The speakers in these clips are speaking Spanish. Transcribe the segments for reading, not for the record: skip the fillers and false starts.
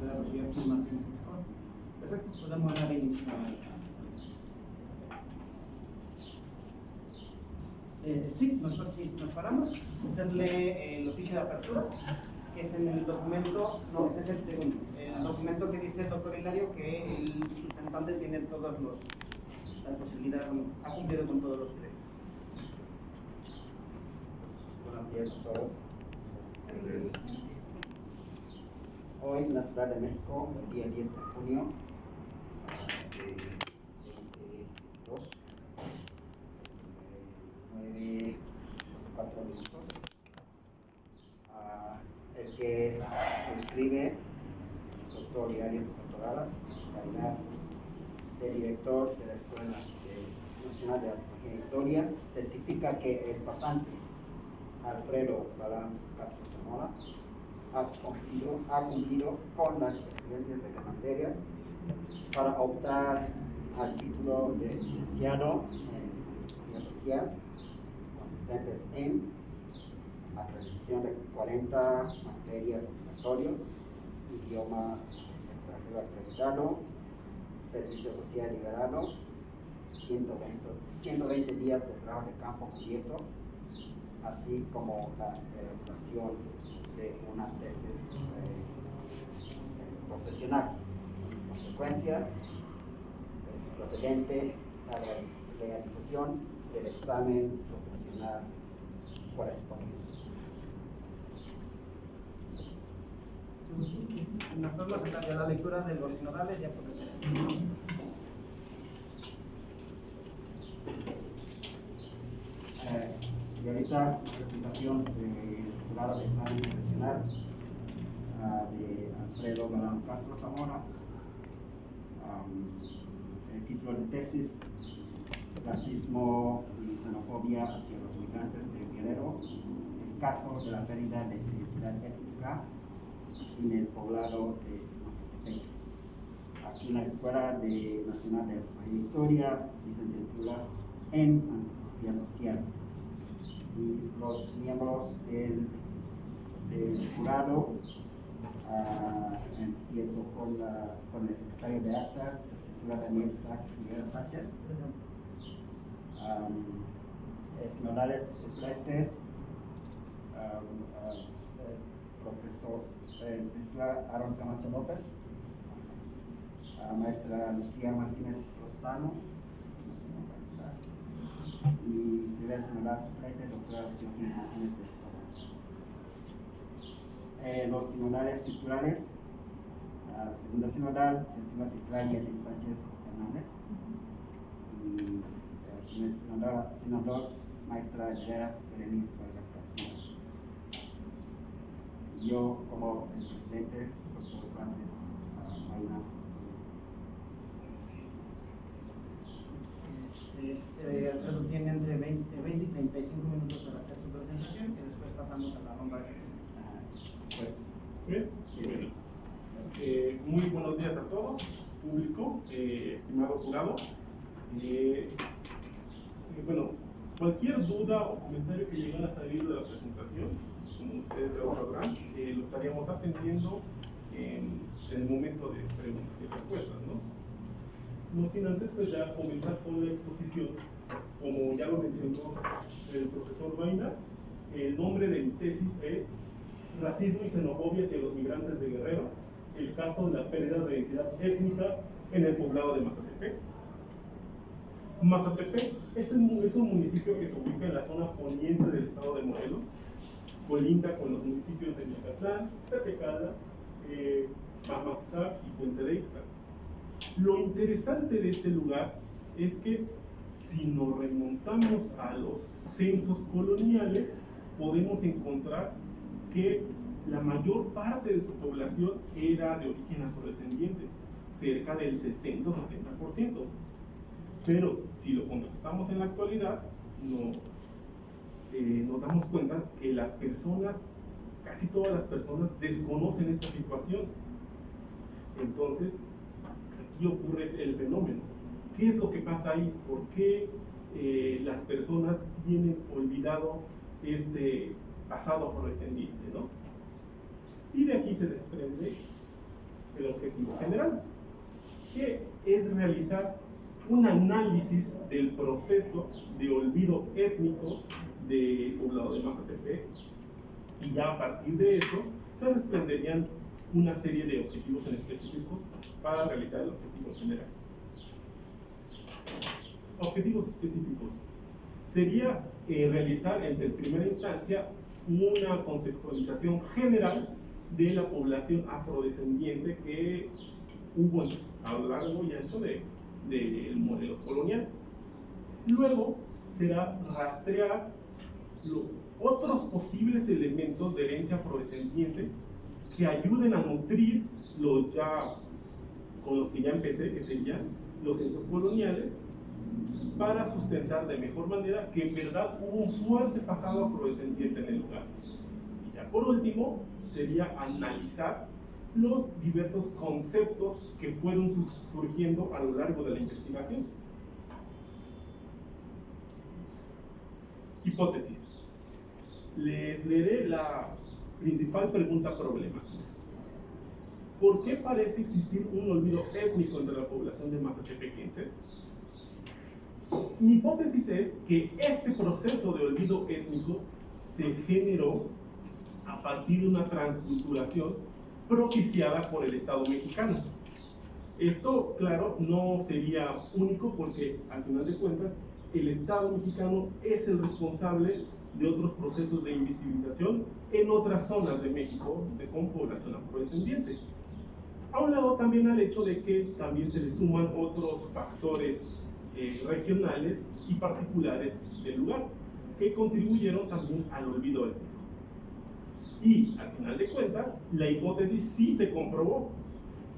doctora Rocío Martínez. Perfecto, podemos dar inicio. Sí, nos paramos. Usted lee el oficio de apertura, que es en el documento, no, ese es el segundo, el documento que dice el doctor Hilario que el sustentante tiene todas las posibilidades, ha cumplido con todos los créditos. Buenos días a todos. Hoy en la Ciudad de México, el día 10 de junio de 2022, 9:04 minutos, el que suscribe el doctor Hilario Tortorada, calidad de director de la Escuela Nacional de Antropología e Historia, certifica que el pasante Alfredo Galán Castro Zamora ha cumplido con las exigencias de las materias para optar al título de licenciado en Economía Social, consistentes en acreditación de 40 materias obligatorias, idioma extranjero acreditado, servicio social liberado, 120 días de trabajo de campo cubiertos, así como la elaboración de una tesis profesional. En consecuencia, es procedente la realización del examen profesional correspondiente. Nos vamos a aceptar ya la lectura de los sinodales, ya por Y ahorita la presentación del jurado de examen profesional de Alfredo Galán Castro Zamora. El título de tesis: Racismo y xenofobia hacia los migrantes de Guerrero, el caso de la pérdida de identidad étnica en el poblado de Mazatepec. Aquí en la Escuela Nacional de Antropología e Historia, licenciatura en Antropología Social. Y los miembros del jurado, empiezo con el secretario de acta, se titula Daniel Sánchez. Sinodales suplentes, profesor Aaron Camacho López, maestra Lucía Martínez Lozano, y primer sinodal suplente, doctora Lucía Martínez de los sinodales titulares: segunda sinodal, Cecilia Citlali Edith Sánchez Hernández, y primer sinodal, maestra Herrera Berenice Vargas García. Yo, como el presidente, doctor Francis Maina. Alfredo tiene entre 20 y 35 minutos para hacer su presentación y después pasamos a la ronda de Bueno, muy buenos días a todos, público, estimado jurado. Bueno, cualquier duda o comentario que llegara a salir de la presentación, como ustedes ya sabrán, lo estaríamos atendiendo en el momento de preguntas y respuestas, ¿no? No sin antes, pues, ya comenzar con la exposición. Como ya lo mencionó el profesor Vaina, el nombre de mi tesis es Racismo y xenofobia hacia los migrantes de Guerrero, el caso de la pérdida de identidad étnica en el poblado de Mazatepec. Mazatepec es un municipio que se ubica en la zona poniente del estado de Morelos, colinda con los municipios de Miacatlán, Tetecala, Mamacuzac y Puente de Ixtla. Lo interesante de este lugar es que, si nos remontamos a los censos coloniales, podemos encontrar que la mayor parte de su población era de origen afrodescendiente, cerca del 60 o 70%. Pero si lo contrastamos en la actualidad, nos damos cuenta que las personas, casi todas las personas, desconocen esta situación. Entonces, aquí ocurre el fenómeno. ¿Qué es lo que pasa ahí? ¿Por qué las personas tienen olvidado este pasado afrodescendiente, ¿no? Y de aquí se desprende el objetivo general, que es realizar un análisis del proceso de olvido étnico del poblado de Mazatepec, y ya a partir de eso se desprenderían una serie de objetivos en específico para realizar el objetivo general. Objetivos específicos. Sería realizar en primera instancia una contextualización general de la población afrodescendiente que hubo a lo largo y ancho del modelo colonial. Luego será rastrear otros posibles elementos de herencia afrodescendiente que ayuden a nutrir con los que ya empecé, que serían los censos coloniales, para sustentar de mejor manera que en verdad hubo un fuerte pasado afrodescendiente en el lugar. Y ya por último, sería analizar los diversos conceptos que fueron surgiendo a lo largo de la investigación. Hipótesis. Les leeré la principal pregunta problemática. ¿Por qué parece existir un olvido étnico entre la población de mazatepequenses? Mi hipótesis es que este proceso de olvido étnico se generó a partir de una transculturación propiciada por el Estado mexicano. Esto, claro, no sería único porque, al final de cuentas, el Estado mexicano es el responsable de otros procesos de invisibilización en otras zonas de México con población afrodescendiente. Aunado también al hecho de que también se le suman otros factores regionales y particulares del lugar, que contribuyeron también al olvido étnico. Y, al final de cuentas, la hipótesis sí se comprobó,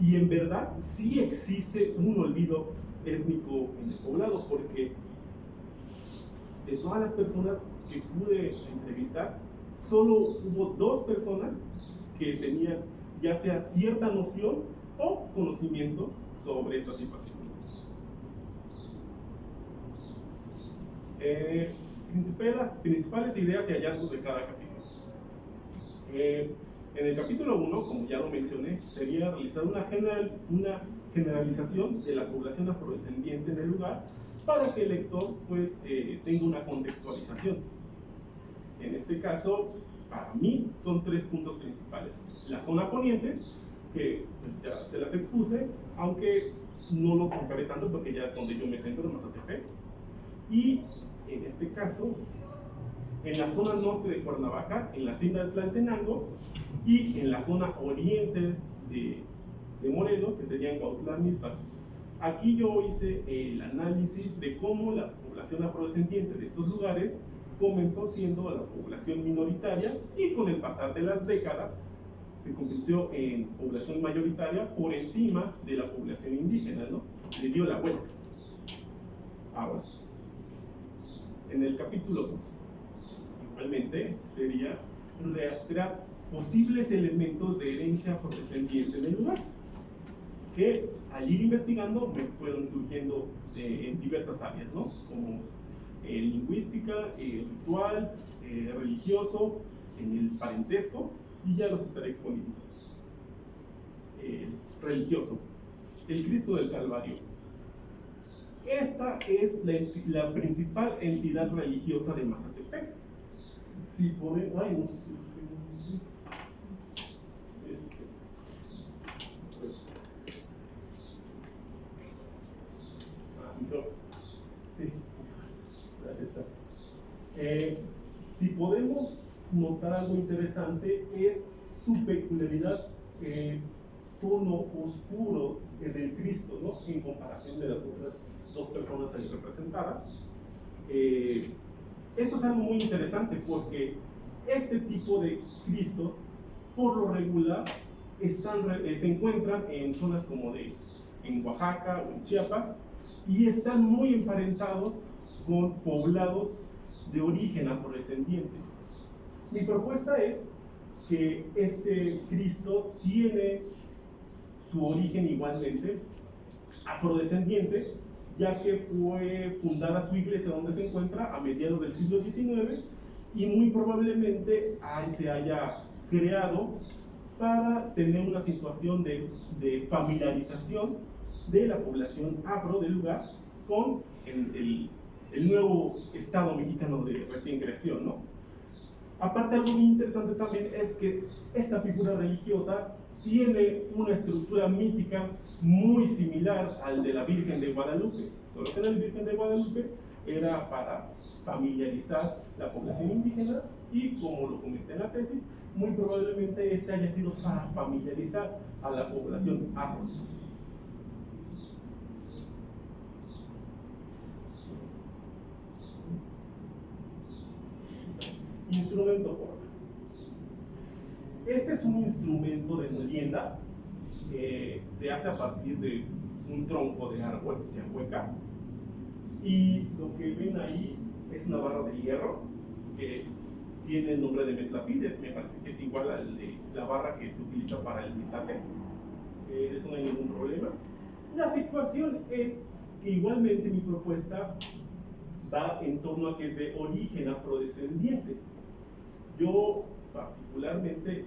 y en verdad sí existe un olvido étnico en el poblado, porque de todas las personas que pude entrevistar, solo hubo 2 personas que tenían ya sea cierta noción o conocimiento sobre esta situación. Principales ideas y hallazgos de cada capítulo. En el capítulo 1, como ya lo mencioné, sería realizar una generalización de la población afrodescendiente en el lugar para que el lector pues, tenga una contextualización. En este caso, para mí, son 3 puntos principales. La zona poniente, que ya se las expuse, aunque no lo comparé tanto porque ya es donde yo me centro, en Mazatepec. Y en este caso, en la zona norte de Cuernavaca, en la hacienda de Tlaltenango, y en la zona oriente de Morelos, que sería en Cuautitlán, Milpas. Aquí yo hice el análisis de cómo la población afrodescendiente de estos lugares comenzó siendo la población minoritaria y con el pasar de las décadas se convirtió en población mayoritaria por encima de la población indígena, ¿no? Le dio la vuelta. Ahora, en el capítulo 2, igualmente sería rastrear posibles elementos de herencia afrodescendiente en el lugar, que al ir investigando me fueron surgiendo en diversas áreas, ¿no? Como lingüística, ritual, religioso, en el parentesco, y ya los estaré exponiendo. Religioso, el Cristo del Calvario. Esta es la principal entidad religiosa de Mazatepec. Si podemos, si podemos notar algo interesante es su peculiaridad, tono oscuro del Cristo, ¿no? En comparación de las otras 2 personas ahí representadas. Esto es algo muy interesante porque este tipo de Cristo, por lo regular, se encuentran en zonas como en Oaxaca o en Chiapas, y están muy emparentados con poblados de origen afrodescendiente. Mi propuesta es que este Cristo tiene su origen igualmente afrodescendiente, ya que fue fundada su iglesia donde se encuentra a mediados del siglo XIX, y muy probablemente se haya creado para tener una situación de familiarización de la población afro del lugar con el nuevo Estado mexicano de recién creación, ¿no? Aparte, algo muy interesante también es que esta figura religiosa tiene una estructura mítica muy similar al de la Virgen de Guadalupe, solo que la Virgen de Guadalupe era para familiarizar la población indígena y, como lo comenté en la tesis, muy probablemente este haya sido para familiarizar a la población afro. Instrumento formal. Este es un instrumento de molienda que se hace a partir de un tronco de árbol, se ahueca, y lo que ven ahí es una barra de hierro que tiene el nombre de metlapides, me parece que es igual al de la barra que se utiliza para el metate, eso no hay ningún problema. La situación es que igualmente mi propuesta va en torno a que es de origen afrodescendiente. Yo particularmente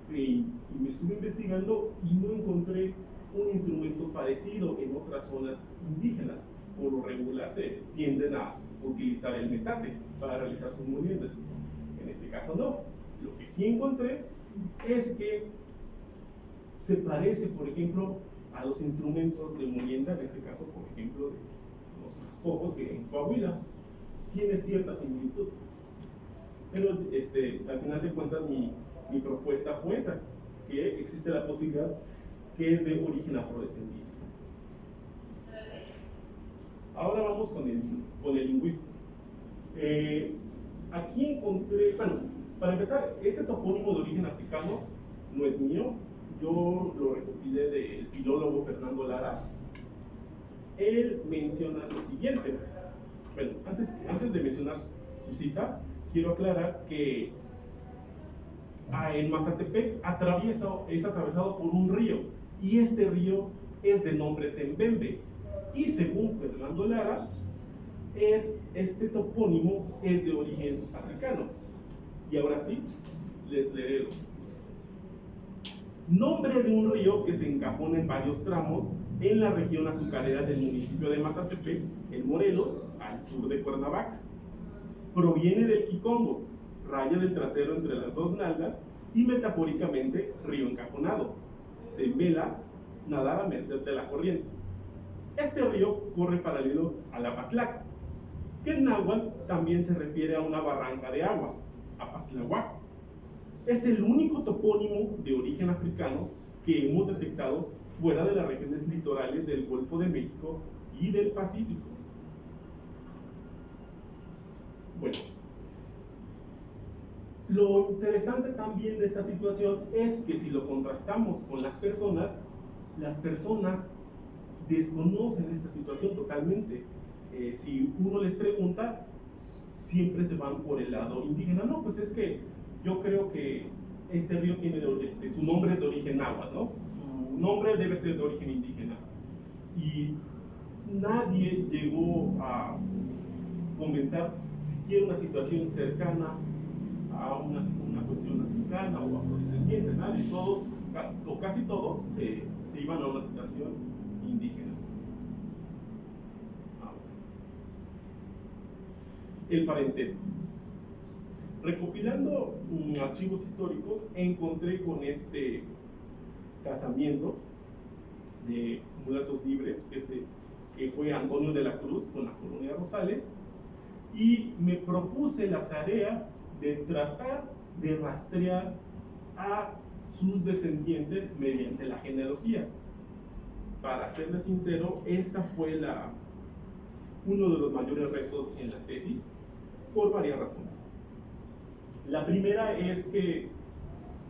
me estuve investigando y no encontré un instrumento parecido en otras zonas indígenas. Por lo regular se tienden a utilizar el metate para realizar sus moliendas. En este caso no. Lo que sí encontré es que se parece, por ejemplo, a los instrumentos de molienda, en este caso, por ejemplo, de los raspojos, que en Coahuila tiene cierta similitud. Pero al final de cuentas mi propuesta fue esa, que existe la posibilidad que es de origen afrodescendiente. Ahora vamos con el lingüista. Aquí encontré, bueno, para empezar, este topónimo de origen africano no es mío, yo lo recopilé del filólogo Fernando Lara. Él menciona lo siguiente. Bueno, antes de mencionar su cita, quiero aclarar que en Mazatepec es atravesado por un río, y este río es de nombre Tembembe, y según Fernando Lara, este topónimo es de origen africano. Y ahora sí, les leeré. Nombre de un río que se encajona en varios tramos en la región azucarera del municipio de Mazatepec, en Morelos, al sur de Cuernavaca. Proviene del Quicongo, raya del trasero entre las dos nalgas, y metafóricamente río encajonado. Tembela, nadar a merced de la corriente. Este río corre paralelo a la Patlaca, que en náhuatl también se refiere a una barranca de agua, Apatlahuac. Es el único topónimo de origen africano que hemos detectado fuera de las regiones litorales del Golfo de México y del Pacífico. Bueno, lo interesante también de esta situación es que si lo contrastamos con las personas desconocen esta situación totalmente. Si uno les pregunta, siempre se van por el lado indígena. No, pues es que yo creo que este río tiene su nombre es de origen náhuatl, ¿no? Su nombre debe ser de origen indígena. Y nadie llegó a comentar siquiera una situación cercana a una cuestión africana o afrodescendiente. Nadie, todos, o casi todos, se iban a una situación indígena. El parentesco. Recopilando archivos históricos, encontré con este casamiento de mulatos libres que fue Antonio de la Cruz con la colonia Rosales, y me propuse la tarea de tratar de rastrear a sus descendientes mediante la genealogía. Para serles sincero, esta fue uno de los mayores retos en la tesis, por varias razones. La primera es que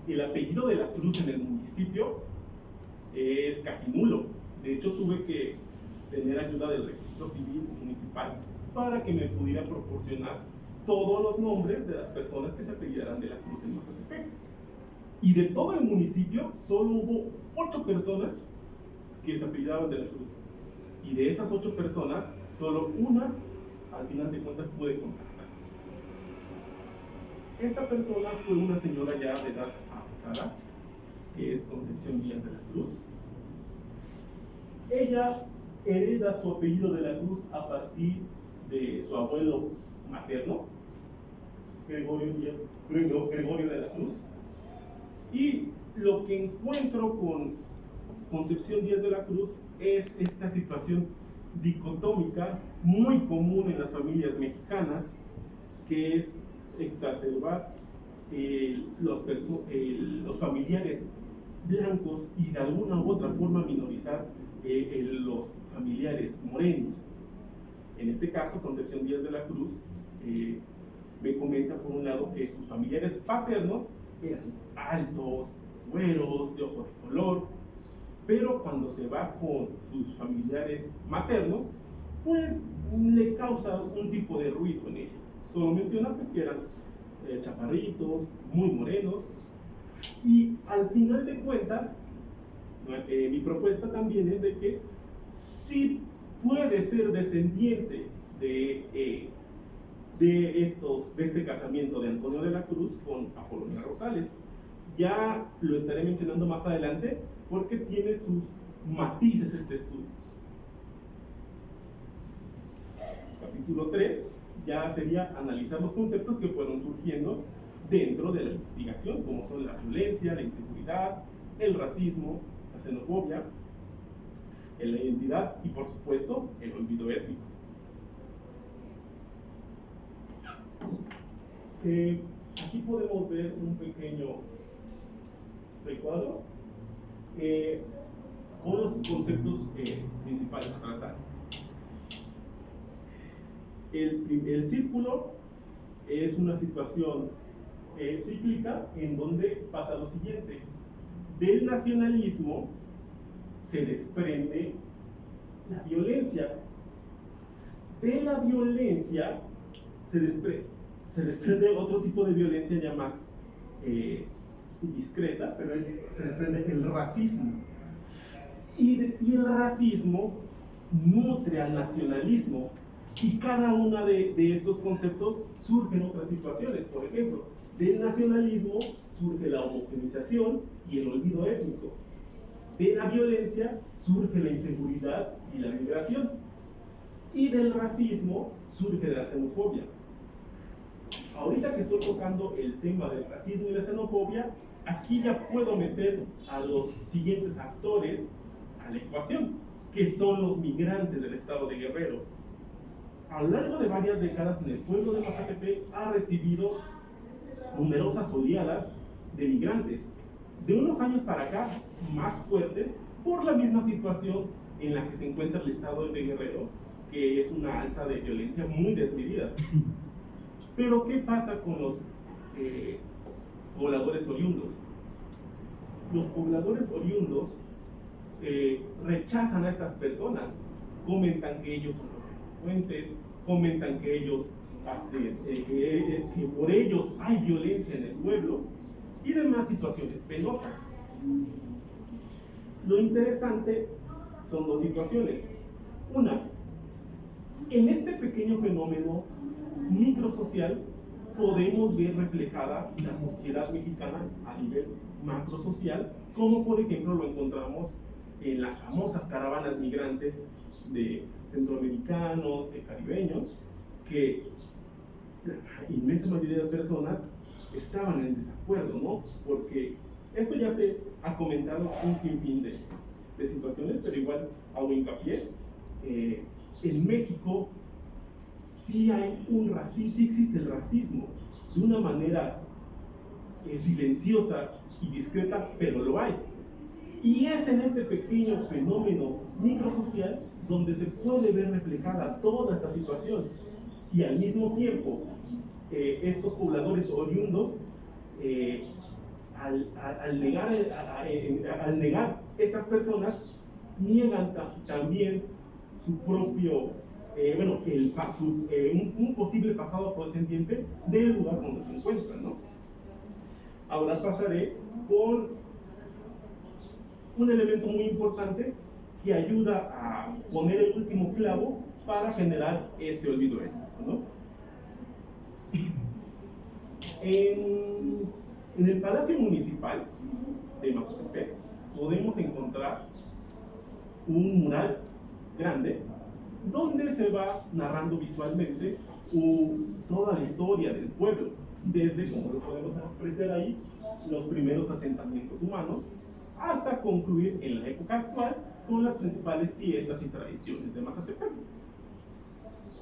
el apellido de la Cruz en el municipio es casi nulo. De hecho, tuve que tener ayuda del registro civil municipal para que me pudiera proporcionar todos los nombres de las personas que se apellidaran de la Cruz en Mazatepec. Y de todo el municipio, solo hubo 8 personas que se apellidaban de la Cruz. Y de esas 8 personas, solo una, al final de cuentas, pude contactar. Esta persona fue una señora ya de edad avanzada, que es Concepción Díaz de la Cruz. Ella hereda su apellido de la Cruz a partir de su abuelo materno, Gregorio de la Cruz. Y lo que encuentro con Concepción Díaz de la Cruz es esta situación dicotómica muy común en las familias mexicanas, que es exacerbar los familiares blancos y de alguna u otra forma minorizar los familiares morenos. En este caso, Concepción Díaz de la Cruz me comenta por un lado que sus familiares paternos eran altos, güeros, de ojos de color, pero cuando se va con sus familiares maternos, pues le causa un tipo de ruido en ellos. Solo menciona pues que eran chaparritos, muy morenos, y al final de cuentas, mi propuesta también es de que sí puede ser descendiente de este casamiento de Antonio de la Cruz con Apolonia Rosales. Ya lo estaré mencionando más adelante porque tiene sus matices este estudio. Capítulo 3 ya sería analizar los conceptos que fueron surgiendo dentro de la investigación, como son la violencia, la inseguridad, el racismo, la xenofobia, la identidad y, por supuesto, el olvido étnico. Aquí podemos ver un pequeño recuadro con los conceptos principales a tratar. El círculo es una situación cíclica en donde pasa lo siguiente: del nacionalismo se desprende la violencia, de la violencia se desprende otro tipo de violencia ya más discreta, pero se desprende el racismo, y el racismo nutre al nacionalismo, y cada una de estos conceptos surge en otras situaciones. Por ejemplo, del nacionalismo surge la homogeneización y el olvido étnico. De la violencia surge la inseguridad y la migración. Y del racismo surge la xenofobia. Ahorita que estoy tocando el tema del racismo y la xenofobia, aquí ya puedo meter a los siguientes actores a la ecuación, que son los migrantes del estado de Guerrero. A lo largo de varias décadas, en el pueblo de Mazatepec ha recibido numerosas oleadas de migrantes. De unos años para acá, más fuerte, por la misma situación en la que se encuentra el estado de Guerrero, que es una alza de violencia muy desmedida. Pero, ¿qué pasa con los pobladores oriundos? Los pobladores oriundos rechazan a estas personas, comentan que ellos son los delincuentes, comentan que ellos hacen, que por ellos hay violencia en el pueblo y demás situaciones penosas. Lo interesante son dos situaciones. Una, en este pequeño fenómeno microsocial podemos ver reflejada la sociedad mexicana a nivel macrosocial, como por ejemplo lo encontramos en las famosas caravanas migrantes de centroamericanos, de caribeños, que la inmensa mayoría de personas estaban en desacuerdo, ¿no? Porque esto ya se ha comentado un sinfín de situaciones, pero igual hago hincapié. En México sí hay un racismo, sí existe el racismo, de una manera silenciosa y discreta, pero lo hay. Y es en este pequeño fenómeno microsocial donde se puede ver reflejada toda esta situación. Y al mismo tiempo, estos pobladores oriundos, al negar estas personas, niegan también su propio, un posible pasado afrodescendiente del lugar donde se encuentran, ¿no? Ahora pasaré por un elemento muy importante que ayuda a poner el último clavo para generar este olvido étnico, ¿no? En el Palacio Municipal de Mazatepec podemos encontrar un mural grande donde se va narrando visualmente toda la historia del pueblo, desde, como lo podemos apreciar ahí, los primeros asentamientos humanos, hasta concluir en la época actual con las principales fiestas y tradiciones de Mazatepec.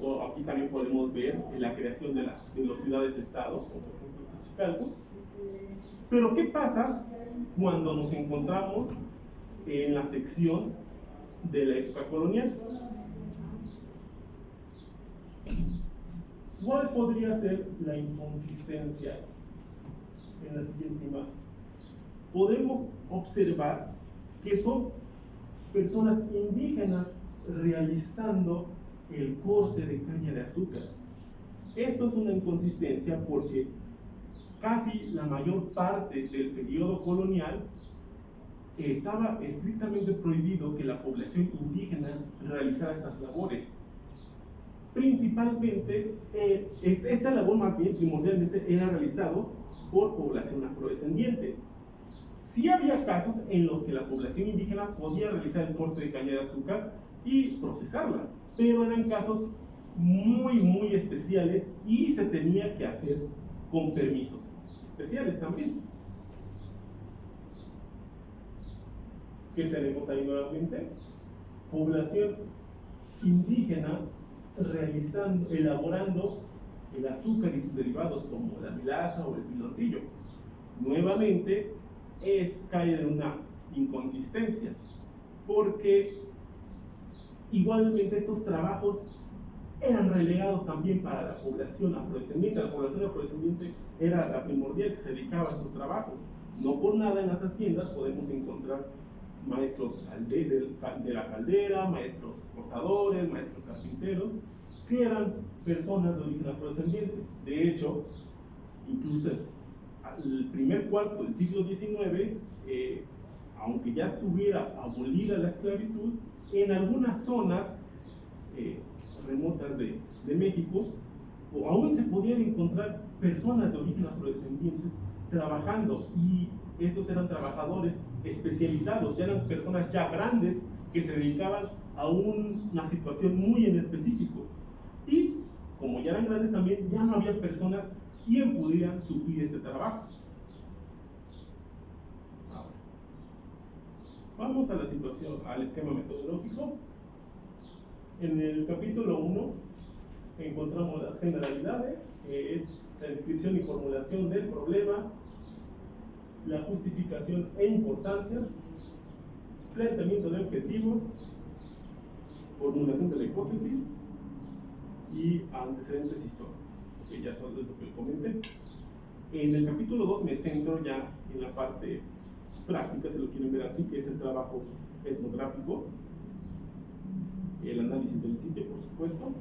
O aquí también podemos ver la creación de las ciudades-estados, como por ejemplo Chicalco. Pero ¿qué pasa cuando nos encontramos en la sección de la época colonial? ¿Cuál podría ser la inconsistencia en la siguiente imagen? Podemos observar que son personas indígenas realizando el corte de caña de azúcar. Esto es una inconsistencia porque casi la mayor parte del periodo colonial estaba estrictamente prohibido que la población indígena realizara estas labores. Principalmente, esta labor más bien primordialmente era realizado por población afrodescendiente. Sí había casos en los que la población indígena podía realizar el corte de caña de azúcar y procesarla, pero eran casos muy especiales y se tenía que hacer con permisos especiales también. ¿Qué tenemos ahí nuevamente? Población indígena elaborando el azúcar y sus derivados como la milaza o el piloncillo. Nuevamente es caer en una inconsistencia, porque igualmente estos trabajos eran relegados también para la población afrodescendiente. La población afrodescendiente era la primordial que se dedicaba a estos trabajos. No por nada en las haciendas podemos encontrar maestros de la caldera, maestros cortadores, maestros carpinteros, que eran personas de origen afrodescendiente. De hecho, incluso el primer cuarto del siglo XIX, aunque ya estuviera abolida la esclavitud, en algunas zonas remotas de México, aún se podían encontrar personas de origen afrodescendiente trabajando, y estos eran trabajadores especializados, ya eran personas ya grandes que se dedicaban a una situación muy en específico. Y como ya eran grandes también, ya no había personas quien pudieran suplir este trabajo. Ahora, vamos a la situación, al esquema metodológico. En el capítulo 1 encontramos las generalidades, que es la descripción y formulación del problema, la justificación e importancia, planteamiento de objetivos, formulación de la hipótesis y antecedentes históricos, que ya son de lo que comenté. En el capítulo 2 me centro ya en la parte práctica, si lo quieren ver así, que es el trabajo etnográfico, el análisis del sitio, por supuesto,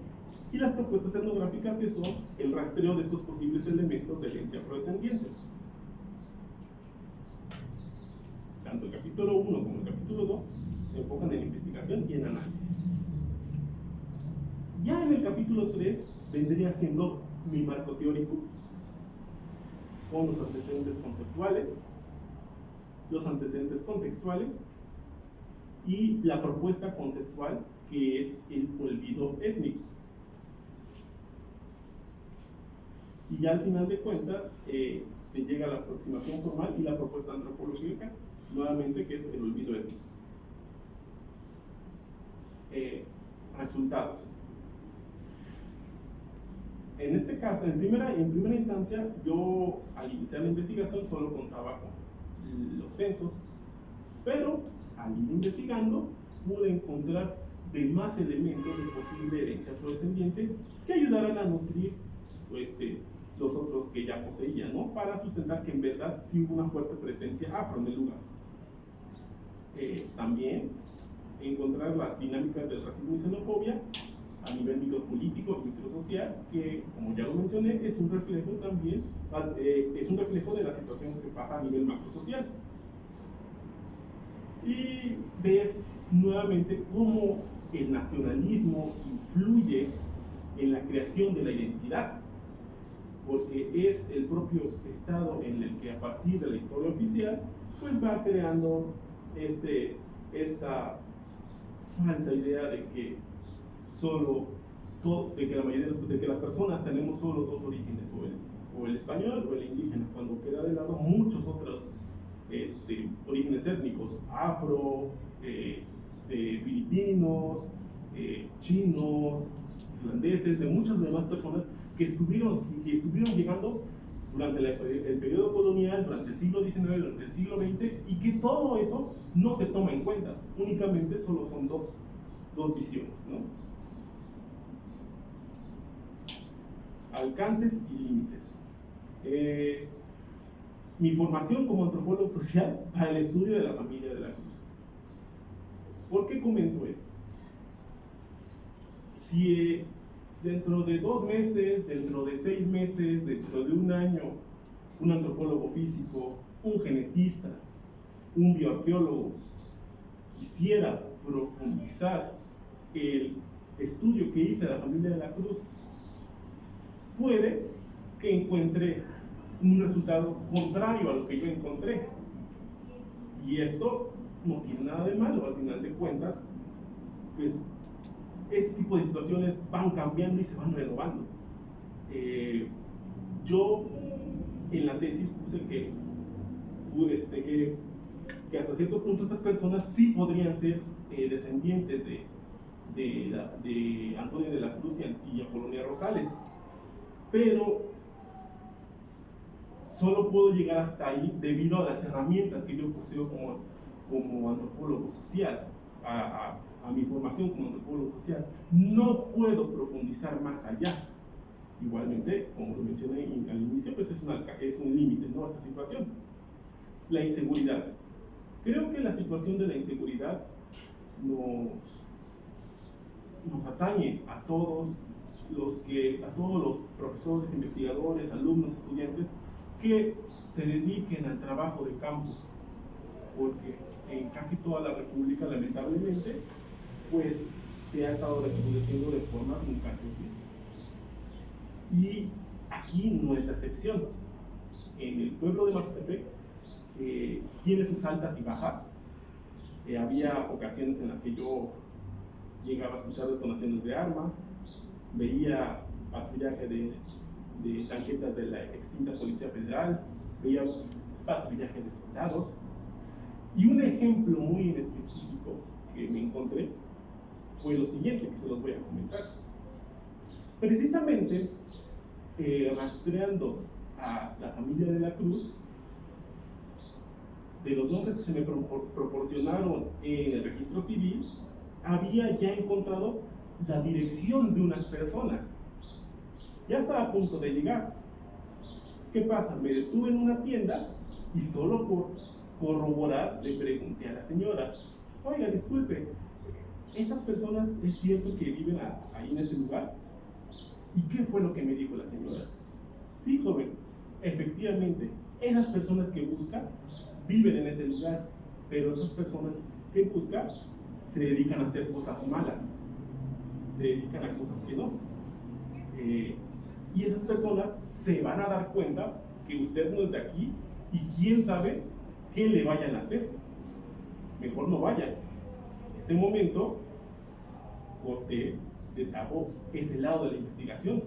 y las propuestas etnográficas, que son el rastreo de estos posibles elementos de herencia afrodescendiente. Tanto el capítulo 1 como el capítulo 2 se enfocan en investigación y en análisis. Ya en el capítulo 3 vendría siendo mi marco teórico, con los antecedentes conceptuales, los antecedentes contextuales y la propuesta conceptual, que es el olvido étnico. Y ya al final de cuentas se llega a la aproximación formal y la propuesta antropológica, nuevamente, que es el olvido étnico. Resultados. En este caso, en primera instancia, yo al iniciar la investigación solo contaba con los censos, pero al ir investigando pude encontrar demás elementos de posible herencia afrodescendiente que ayudaran a nutrir los otros que ya poseían, ¿no? Para sustentar que en verdad sí hubo una fuerte presencia afro en el lugar. También encontrar las dinámicas del racismo y xenofobia a nivel micropolítico y microsocial, que, como ya lo mencioné, es un reflejo también, es un reflejo de la situación que pasa a nivel macrosocial. Y ver nuevamente cómo el nacionalismo influye en la creación de la identidad, porque es el propio Estado en el que, a partir de la historia oficial, pues va creando esta falsa idea de que de que las personas tenemos solo dos orígenes, o el español o el indígena, cuando queda de lado muchos otros orígenes étnicos, afro, filipinos, chinos, irlandeses, de muchas demás personas que estuvieron llegando durante el periodo colonial, durante el siglo XIX, durante el siglo XX, y que todo eso no se toma en cuenta, únicamente solo son dos visiones, ¿no? Alcances y límites. Mi formación como antropólogo social para el estudio de la familia de la Cruz. ¿Por qué comento esto? Si dentro de 2 meses, dentro de 6 meses, dentro de un año, un antropólogo físico, un genetista, un bioarqueólogo quisiera profundizar el estudio que hice de la familia de la Cruz, puede que encuentre un resultado contrario a lo que yo encontré. Y esto no tiene nada de malo, al final de cuentas, pues este tipo de situaciones van cambiando y se van renovando. Yo en la tesis puse que hasta cierto punto estas personas sí podrían ser descendientes de Antonio de la Cruz y Apolonia Rosales, pero solo puedo llegar hasta ahí debido a las herramientas que yo poseo como antropólogo social, a mi formación como antropólogo social. No puedo profundizar más allá. Igualmente, como lo mencioné al inicio, pues es un límite, ¿no?, esa situación. La inseguridad. Creo que la situación de la inseguridad nos atañe a todos los profesores, investigadores, alumnos, estudiantes que se dediquen al trabajo de campo, porque en casi toda la República, lamentablemente, pues se ha estado recrudeciendo de formas nunca antes vistas. Y aquí no es la excepción. En el pueblo de Mazatepec tiene sus altas y bajas. Había ocasiones en las que yo llegaba a escuchar detonaciones de armas, veía patrullaje de tanquetas de la extinta Policía Federal, veía patrullaje de soldados. Y un ejemplo muy específico que me encontré fue lo siguiente, que se los voy a comentar. Precisamente, rastreando a la familia de la Cruz, de los nombres que se me proporcionaron en el registro civil, había ya encontrado la dirección de unas personas. Ya estaba a punto de llegar. ¿Qué pasa? Me detuve en una tienda y solo por corroborar le pregunté a la señora: oiga, disculpe, ¿estas personas es cierto que viven ahí en ese lugar? ¿Y qué fue lo que me dijo la señora? Sí, joven, efectivamente, esas personas que busca viven en ese lugar, pero esas personas que busca se dedican a hacer cosas malas, se dedican a cosas que no. Y esas personas se van a dar cuenta que usted no es de aquí y quién sabe qué le vayan a hacer. Mejor no vaya. En ese momento corté de tajo ese lado de la investigación,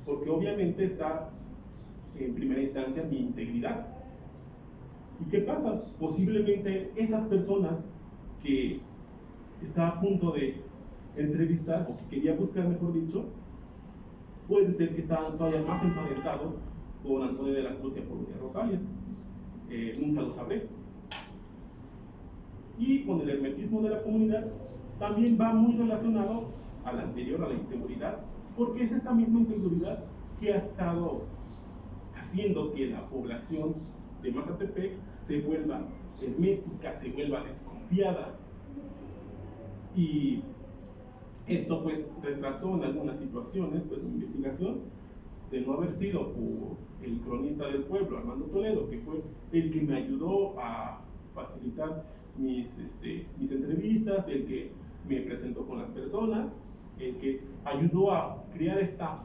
porque obviamente está en primera instancia mi integridad. ¿Y qué pasa? Posiblemente esas personas que está a punto de entrevistar, o que quería buscar, mejor dicho, puede ser que estaban todavía más emparentados con Antonio de la Cruz y Apolonia Rosales. Nunca lo sabré. Y con el hermetismo de la comunidad también va muy relacionado al anterior, a la inseguridad, porque es esta misma inseguridad que ha estado haciendo que la población de Mazatepec se vuelva hermética, se vuelva desconfiada. Y esto pues retrasó en algunas situaciones pues mi investigación, de no haber sido por el cronista del pueblo, Armando Toledo, que fue el que me ayudó a facilitar mis entrevistas, el que me presentó con las personas, el que ayudó a crear esta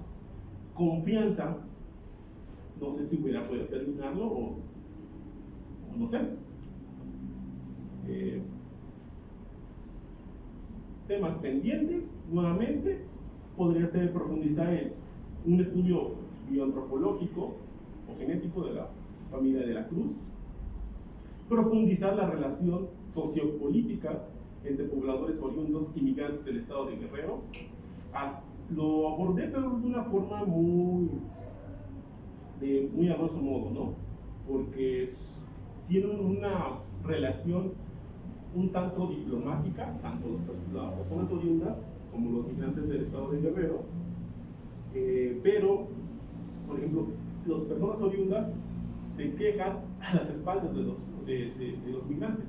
confianza. No sé si hubiera podido terminarlo o no sé, Temas pendientes, nuevamente, podría ser profundizar en un estudio bioantropológico o genético de la familia de la Cruz, profundizar la relación sociopolítica entre pobladores oriundos y migrantes del estado de Guerrero. Lo abordé, pero de una forma muy a grosso modo, ¿no? Porque tienen una relación un tanto diplomática, tanto las personas oriundas como los migrantes del estado de Guerrero, pero, por ejemplo, las personas oriundas se quejan a las espaldas de los migrantes.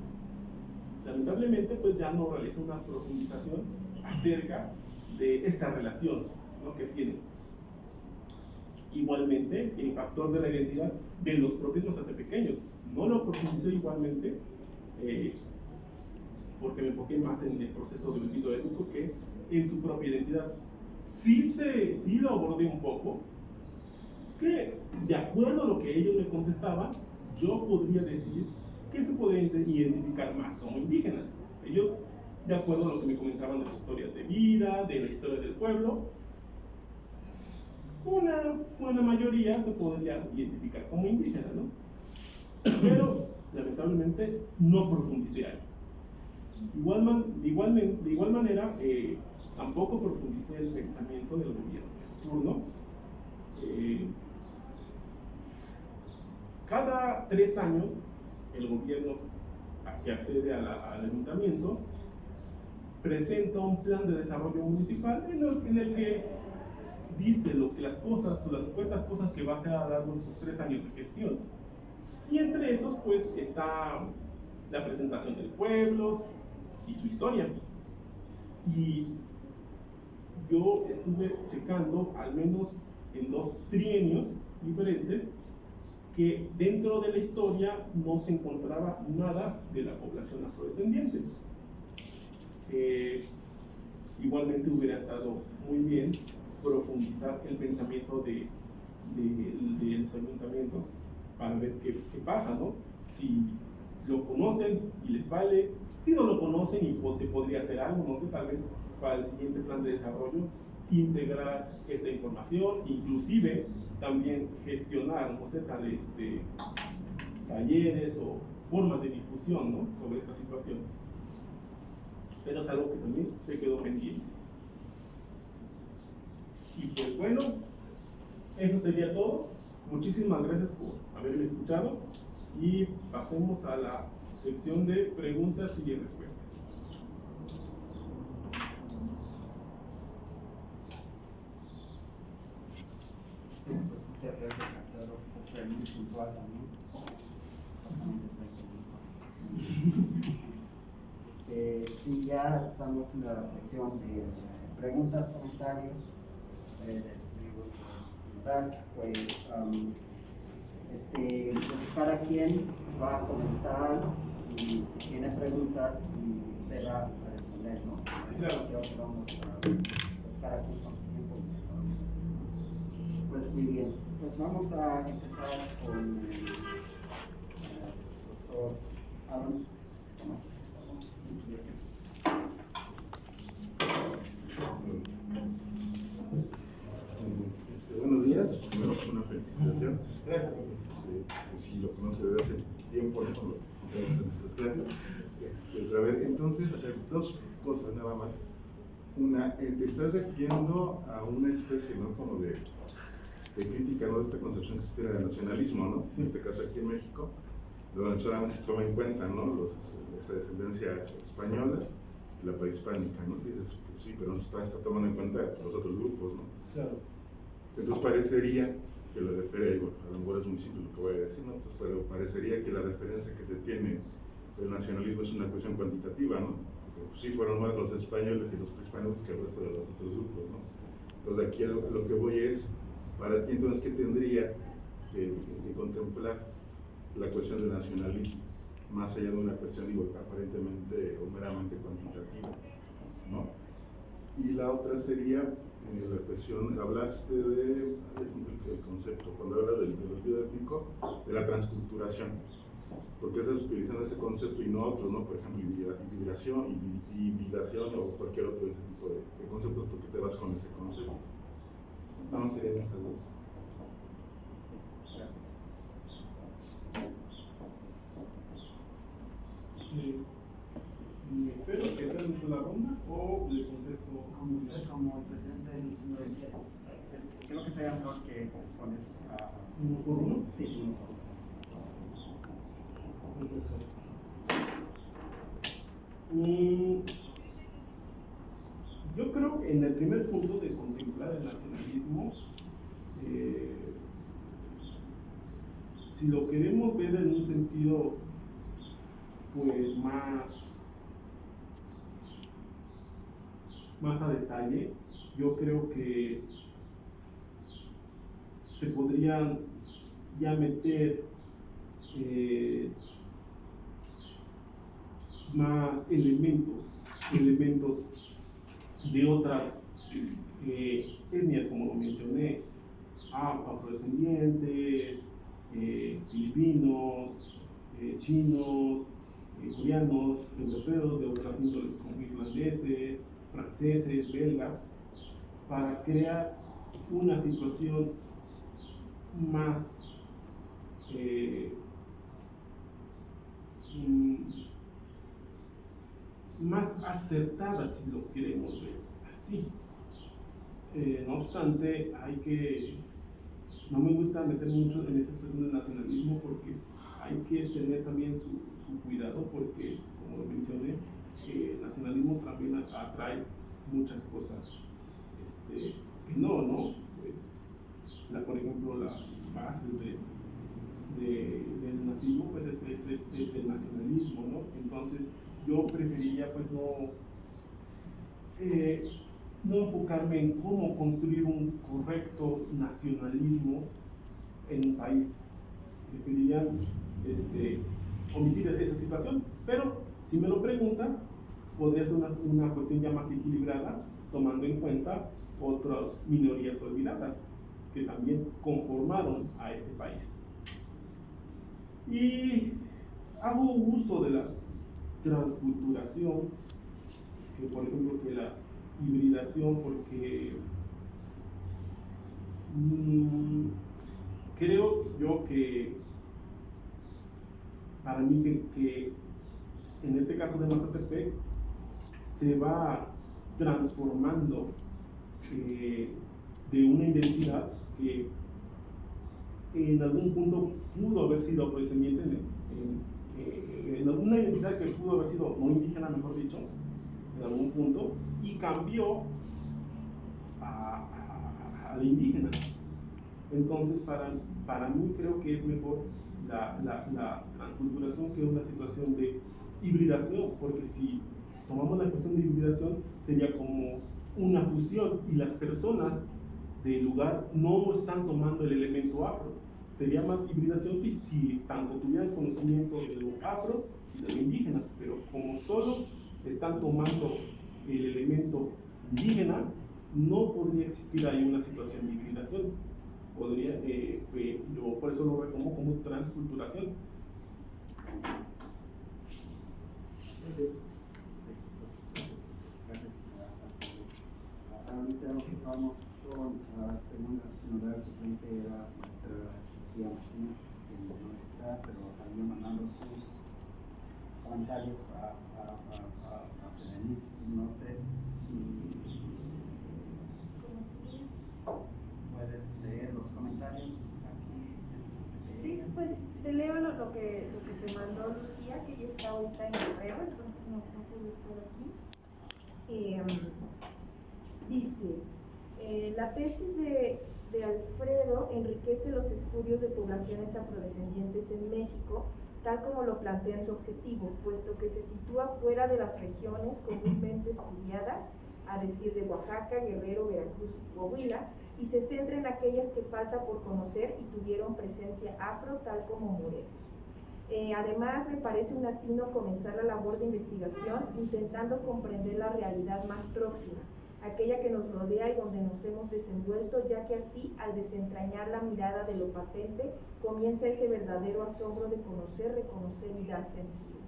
Lamentablemente, pues ya no realiza una profundización acerca de esta relación, ¿no?, que tienen. Igualmente, el factor de la identidad de los propios mazatepequeños. No lo profundicé igualmente, porque me enfoqué más en el proceso de olvido étnico que en su propia identidad. Sí lo abordé un poco, que de acuerdo a lo que ellos me contestaban, yo podría decir que se podría identificar más como indígenas. Ellos, de acuerdo a lo que me comentaban de sus historias de vida, de la historia del pueblo, una buena mayoría se podría identificar como indígena, ¿no? Pero, lamentablemente, no profundicé ahí. De igual manera, tampoco profundicé el pensamiento del gobierno de turno. Cada 3 años, el gobierno que accede al ayuntamiento presenta un plan de desarrollo municipal en el que dice las supuestas cosas que va a hacer a lo largo de sus 3 años de gestión. Y entre esos, pues, está la presentación del pueblo y su historia. Y yo estuve checando, al menos en 2 trienios diferentes, que dentro de la historia no se encontraba nada de la población afrodescendiente. Igualmente hubiera estado muy bien profundizar el pensamiento de los ayuntamientos para ver qué pasa, ¿no? Si lo conocen y les vale, si no lo conocen y se podría hacer algo, no sé, tal vez para el siguiente plan de desarrollo integrar esta información, inclusive también gestionar, no sé, talleres o formas de difusión, ¿no?, sobre esta situación. Pero es algo que también se quedó pendiente. Y pues bueno, eso sería todo. Muchísimas gracias por haberme escuchado y pasemos a la sección de preguntas y respuestas. Pues muchas gracias a Claro por ser muy puntual también. Sí, ya estamos en la sección de preguntas, comentarios de pues, pues cada quien va a comentar y si tiene preguntas y usted va a responder, ¿no? Claro. Creo que vamos a, pues cada quien con tiempo. Pues muy bien, pues vamos a empezar con el profesor Aaron. Buenos días, primero una felicitación. Gracias. Sí, lo conozco desde hace tiempo, ¿no? En nuestras clases. A ver, entonces, 2 cosas nada más. Una, te estás refiriendo a una especie, ¿no?, como de crítica, ¿no?, de esta concepción que se tiene del nacionalismo, ¿no? Sí. En este caso aquí en México, donde solamente se toma en cuenta, ¿no?, esa descendencia española y la prehispánica, ¿no? Dices, pues sí, pero no se está tomando en cuenta los otros grupos, ¿no? Claro. Entonces parecería que la referencia, a lo mejor es muy simple lo que voy a decir, ¿no?, pues, pero parecería que la referencia que se tiene del nacionalismo es una cuestión cuantitativa, ¿no? Porque, pues, sí fueron más los españoles y los prehispánicos que el resto de los otros grupos, ¿no? Entonces aquí a lo que voy es, para ti entonces, ¿qué tendría que contemplar la cuestión del nacionalismo? Más allá de una cuestión, digo, aparentemente o meramente cuantitativa, ¿no? Y la otra sería la cuestión, hablaste del concepto, cuando hablas del olvido étnico, de la transculturación. ¿Por qué estás utilizando ese concepto y no otro, no? Por ejemplo, hibridación o cualquier otro de ese tipo de conceptos, porque te vas con ese concepto. No, sería esa duda. Sí, gracias. Espero que sea la ronda o le contesto. Como el presidente del señor creo que sería mejor que respondes a... ¿Uno por uno? Sí, sí, uno por uno. Yo creo que en el primer punto de contemplar el nacionalismo, si lo queremos ver en un sentido pues más a detalle, yo creo que se podrían ya meter más elementos de otras etnias, como lo mencioné, afrodescendientes, filipinos, chinos, coreanos, europeos, de otras índoles como irlandeses, franceses, belgas, para crear una situación más más acertada, si lo queremos ver así. No obstante, no me gusta meter mucho en esta expresión del nacionalismo porque hay que tener también su cuidado, porque, como lo mencioné, el nacionalismo también atrae muchas cosas que no, pues, por ejemplo, las bases del nazismo, pues es el nacionalismo, ¿no? Entonces, yo preferiría, pues, no enfocarme en cómo construir un correcto nacionalismo en un país. Preferiría omitir esa situación, pero si me lo preguntan, podría ser una cuestión ya más equilibrada, tomando en cuenta otras minorías olvidadas que también conformaron a este país. Y hago uso de la transculturación, que por ejemplo que la hibridación, porque creo yo que para mí que en este caso de Mazatepec se va transformando de una identidad que en algún punto pudo haber sido afrodescendiente, en alguna identidad que pudo haber sido no indígena, mejor dicho, en algún punto, y cambió a la indígena. Entonces, para mí creo que es mejor la transculturación que una situación de hibridación, porque si tomamos la cuestión de hibridación, sería como una fusión y las personas del lugar no están tomando el elemento afro. Sería más hibridación si tanto tuvieran conocimiento de lo afro y de lo indígena, pero como solo están tomando el elemento indígena, no podría existir ahí una situación de hibridación. Yo por eso lo retomo como transculturación. Gracias. Ahorita vamos con la segunda señora suplente, era nuestra Lucía Martínez, que no está, pero había mandado sus comentarios a Cenelis. No sé si puedes leer los comentarios aquí. Sí, pues te leo lo que se mandó Lucía, que ella está ahorita en Guerrero, entonces no pudo estar aquí. Dice, la tesis de Alfredo enriquece los estudios de poblaciones afrodescendientes en México, tal como lo plantea en su objetivo, puesto que se sitúa fuera de las regiones comúnmente estudiadas, a decir de Oaxaca, Guerrero, Veracruz y Coahuila, y se centra en aquellas que falta por conocer y tuvieron presencia afro, tal como Morelos. Además, me parece un atino comenzar la labor de investigación intentando comprender la realidad más próxima, aquella que nos rodea y donde nos hemos desenvuelto, ya que así, al desentrañar la mirada de lo patente, comienza ese verdadero asombro de conocer, reconocer y dar sentido.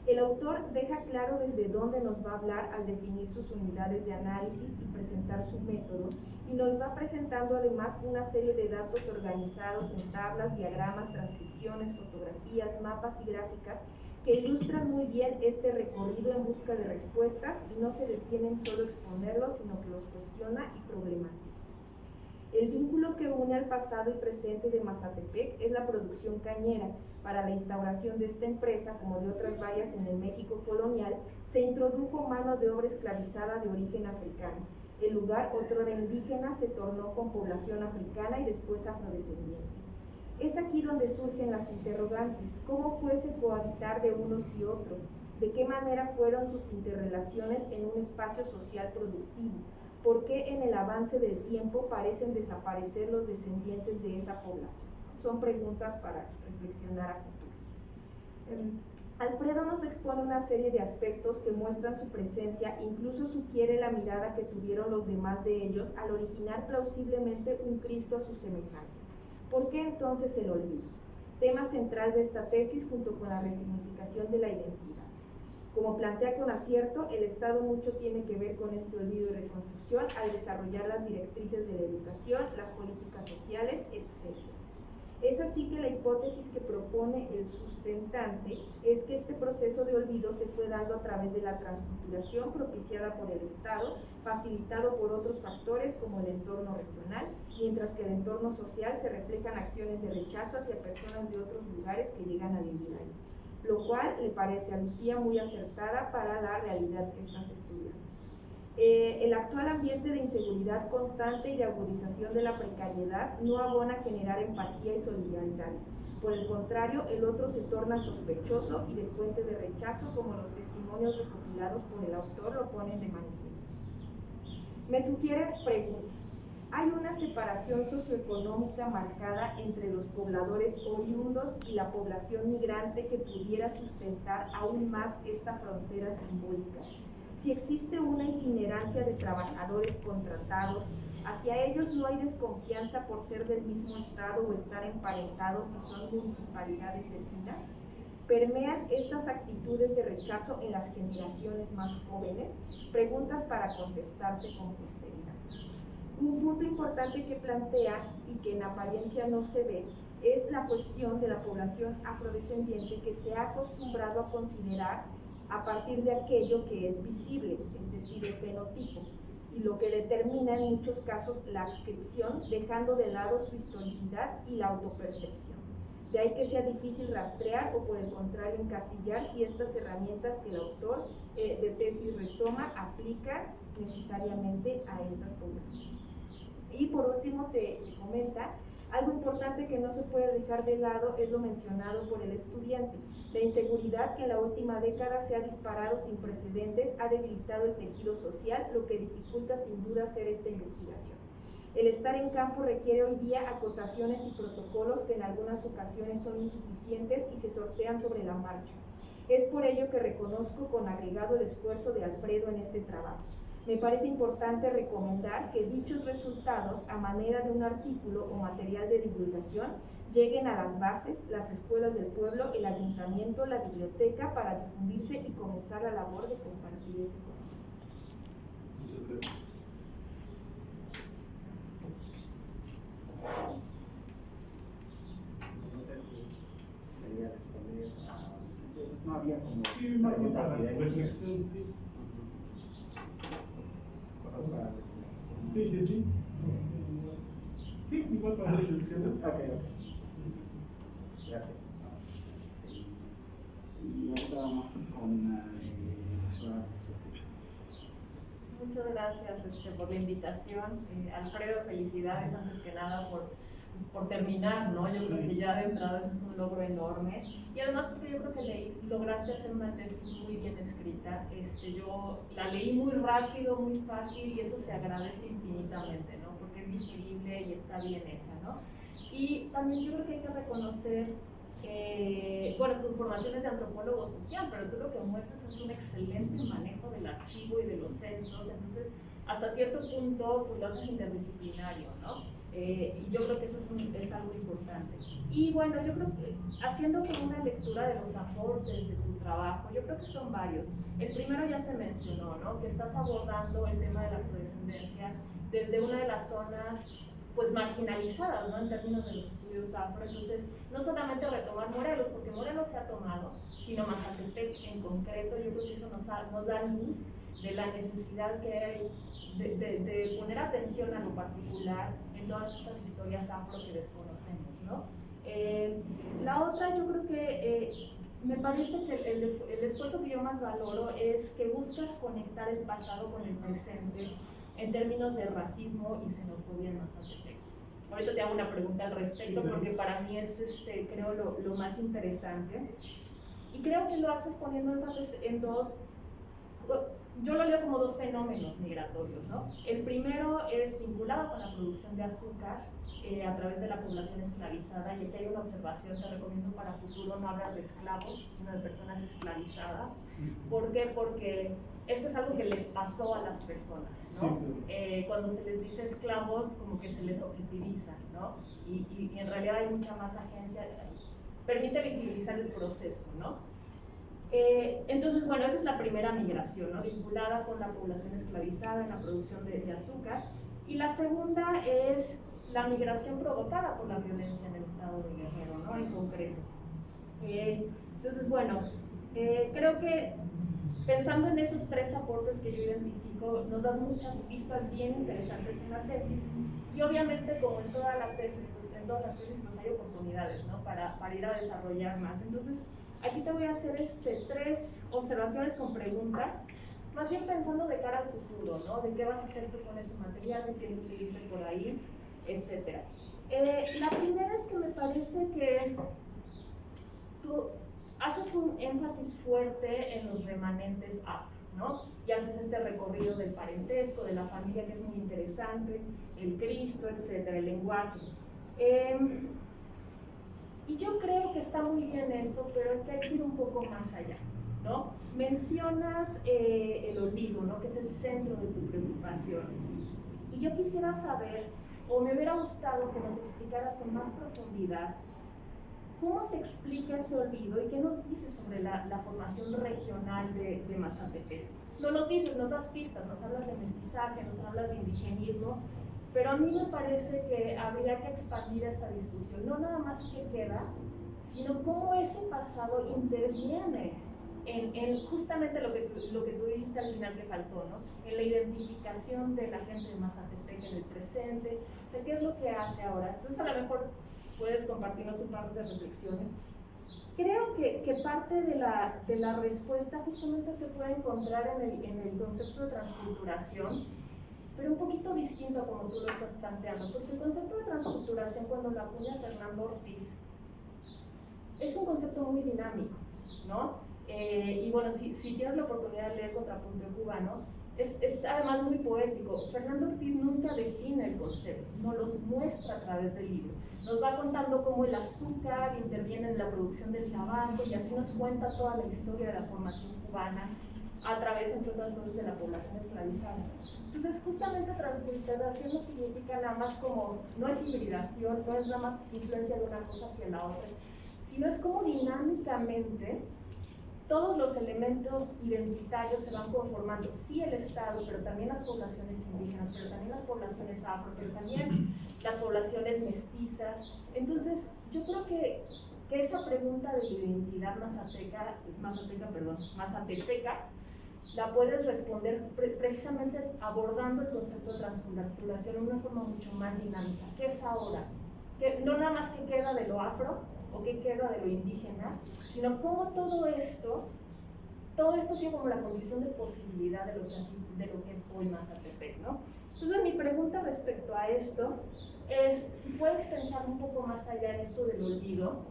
El autor deja claro desde dónde nos va a hablar al definir sus unidades de análisis y presentar su método, y nos va presentando además una serie de datos organizados en tablas, diagramas, transcripciones, fotografías, mapas y gráficas que ilustran muy bien este recorrido en busca de respuestas y no se detiene en solo exponerlos, sino que los cuestiona y problematiza. El vínculo que une al pasado y presente de Mazatepec es la producción cañera. Para la instauración de esta empresa, como de otras varias en el México colonial, se introdujo mano de obra esclavizada de origen africano. El lugar, otrora indígena, se tornó con población africana y después afrodescendiente. Es aquí donde surgen las interrogantes. ¿Cómo fue ese cohabitar de unos y otros? ¿De qué manera fueron sus interrelaciones en un espacio social productivo? ¿Por qué en el avance del tiempo parecen desaparecer los descendientes de esa población? Son preguntas para reflexionar a futuro. Alfredo nos expone una serie de aspectos que muestran su presencia e incluso sugiere la mirada que tuvieron los demás de ellos al originar plausiblemente un Cristo a su semejanza. ¿Por qué entonces el olvido? Tema central de esta tesis junto con la resignificación de la identidad. Como plantea con acierto, el Estado mucho tiene que ver con este olvido y reconstrucción al desarrollar las directrices de la educación, las políticas sociales, etc. Es así que la hipótesis que propone el sustentante es que este proceso de olvido se fue dando a través de la transculturación propiciada por el Estado, facilitado por otros factores como el entorno regional, mientras que el entorno social se reflejan acciones de rechazo hacia personas de otros lugares que llegan a vivir ahí, lo cual le parece a Lucía muy acertada para la realidad que estás estudiando. El actual ambiente de inseguridad constante y de agudización de la precariedad no abona a generar empatía y solidaridad. Por el contrario, el otro se torna sospechoso y de fuente de rechazo, como los testimonios recopilados por el autor lo ponen de manifiesto. Me sugieren preguntas. ¿Hay una separación socioeconómica marcada entre los pobladores oriundos y la población migrante que pudiera sustentar aún más esta frontera simbólica? Si existe una itinerancia de trabajadores contratados, hacia ellos no hay desconfianza por ser del mismo estado o estar emparentados si son municipalidades vecinas. ¿Permean estas actitudes de rechazo en las generaciones más jóvenes? Preguntas para contestarse con posteridad. Un punto importante que plantea y que en apariencia no se ve es la cuestión de la población afrodescendiente que se ha acostumbrado a considerar a partir de aquello que es visible, es decir, el fenotipo, y lo que determina en muchos casos la adscripción, dejando de lado su historicidad y la autopercepción. De ahí que sea difícil rastrear o por el contrario encasillar si estas herramientas que el autor de tesis retoma aplica necesariamente a estas poblaciones. Y por último te comenta, algo importante que no se puede dejar de lado es lo mencionado por el estudiante. La inseguridad que en la última década se ha disparado sin precedentes ha debilitado el tejido social, lo que dificulta sin duda hacer esta investigación. El estar en campo requiere hoy día acotaciones y protocolos que en algunas ocasiones son insuficientes y se sortean sobre la marcha. Es por ello que reconozco con agregado el esfuerzo de Alfredo en este trabajo. Me parece importante recomendar que dichos resultados, a manera de un artículo o material de divulgación, lleguen a las bases, las escuelas del pueblo, el ayuntamiento, la biblioteca, para difundirse y comenzar la labor de compartir ese conocimiento. Muchas gracias. No sé si quería responder a... Pues no había como Sí, más bien para preguntas directas. reflexión, sí. Cosas para reflexión. Sí, sí, sí. Sí, igual para reflexión. Ok. Gracias. Y ahorita vamos con la doctora Sofía. Muchas gracias por la invitación. Alfredo, felicidades antes que nada por terminar, ¿no? Yo creo que ya de entrada eso es un logro enorme. Y además porque yo creo que lograste hacer una tesis muy bien escrita. Yo la leí muy rápido, muy fácil y eso se agradece infinitamente, ¿no? Porque es digerible y está bien hecha, ¿no? Y también yo creo que hay que reconocer, bueno, tu formación es de antropólogo social, pero tú lo que muestras es un excelente manejo de la archivo y de los censos, entonces hasta cierto punto pues lo haces interdisciplinario, ¿no? Y yo creo que eso es algo importante. Y bueno, yo creo que haciendo como una lectura de los aportes de tu trabajo, yo creo que son varios. El primero ya se mencionó, ¿no? Que estás abordando el tema de la afrodescendencia desde una de las zonas pues marginalizadas, ¿no? En términos de los estudios afro. Entonces, no solamente retomar Morelos, porque Morelos se ha tomado, sino Mazatepec en concreto. Yo creo que eso nos da luz de la necesidad que hay de poner atención a lo particular en todas estas historias afro que desconocemos, ¿no? La otra, yo creo que me parece que el esfuerzo que yo más valoro es que buscas conectar el pasado con el presente en términos de racismo y xenofobia en Mazatepec. Ahorita te hago una pregunta al respecto, porque para mí es, creo, lo más interesante. Y creo que lo haces poniendo énfasis en dos, yo lo leo como dos fenómenos migratorios, ¿no? El primero es vinculado con la producción de azúcar a través de la población esclavizada, y aquí hay una observación, te recomiendo para futuro no hablar de esclavos, sino de personas esclavizadas. ¿Por qué? Porque esto es algo que les pasó a las personas, ¿no? Cuando se les dice esclavos, como que se les objetiviza, ¿no? Y en realidad hay mucha más agencia, permite visibilizar el proceso, ¿no? Entonces, bueno, esa es la primera migración, ¿no? Vinculada con la población esclavizada en la producción de azúcar. Y la segunda es la migración provocada por la violencia en el estado de Guerrero, ¿no? En concreto. Entonces, bueno, creo que pensando en esos tres aportes que yo identifico, nos das muchas pistas bien interesantes en la tesis. Y obviamente, como en toda la tesis, pues, en todas las tesis, pues hay oportunidades, ¿no? Para ir a desarrollar más. Entonces, aquí te voy a hacer tres observaciones con preguntas, más bien pensando de cara al futuro, ¿no? De qué vas a hacer tú con este material, de quieres seguirte por ahí, etc. La primera es que me parece que tú haces un énfasis fuerte en los remanentes afro, ¿no? Y haces este recorrido del parentesco, de la familia, que es muy interesante, el Cristo, etc., el lenguaje. Y yo creo que está muy bien eso, pero hay que ir un poco más allá, ¿no? Mencionas el olvido, ¿no? Que es el centro de tu preocupación. Y yo quisiera saber, o me hubiera gustado que nos explicaras con más profundidad, ¿cómo se explica ese olvido y qué nos dices sobre la formación regional de Mazatepec? No nos dices, nos das pistas, nos hablas de mestizaje, nos hablas de indigenismo, pero a mí me parece que habría que expandir esa discusión, no nada más qué queda, sino cómo ese pasado interviene en justamente lo que tú dijiste al final que faltó, ¿no? En la identificación de la gente de Mazatepec en el presente, o sea, ¿qué es lo que hace ahora? Entonces, a lo mejor puedes compartirnos un par de reflexiones. Creo que parte de la respuesta justamente se puede encontrar en el concepto de transculturación, pero un poquito distinto a como tú lo estás planteando, porque el concepto de transculturación, cuando lo acuña Fernando Ortiz, es un concepto muy dinámico, ¿no? Y bueno, si tienes la oportunidad de leer Contrapunto Cubano, es además muy poético. Fernando Ortiz nunca define el concepto, nos los muestra a través del libro. Nos va contando cómo el azúcar interviene en la producción del tabaco, y así nos cuenta toda la historia de la formación cubana a través, entre otras cosas, de la población esclavizada. Entonces, justamente transculturación no significa nada más como, no es hibridación, no es nada más influencia de una cosa hacia la otra, sino es como dinámicamente todos los elementos identitarios se van conformando, sí el Estado, pero también las poblaciones indígenas, pero también las poblaciones afro, pero también las poblaciones mestizas. Entonces, yo creo que esa pregunta de la identidad mazatepeca, la puedes responder precisamente abordando el concepto de transculturación en una forma mucho más dinámica. ¿Qué es ahora? No nada más qué queda de lo afro o qué queda de lo indígena, sino cómo todo esto ha sido como la condición de posibilidad de lo que es hoy Mazatepec, ¿no? Entonces, mi pregunta respecto a esto es si puedes pensar un poco más allá en esto del olvido.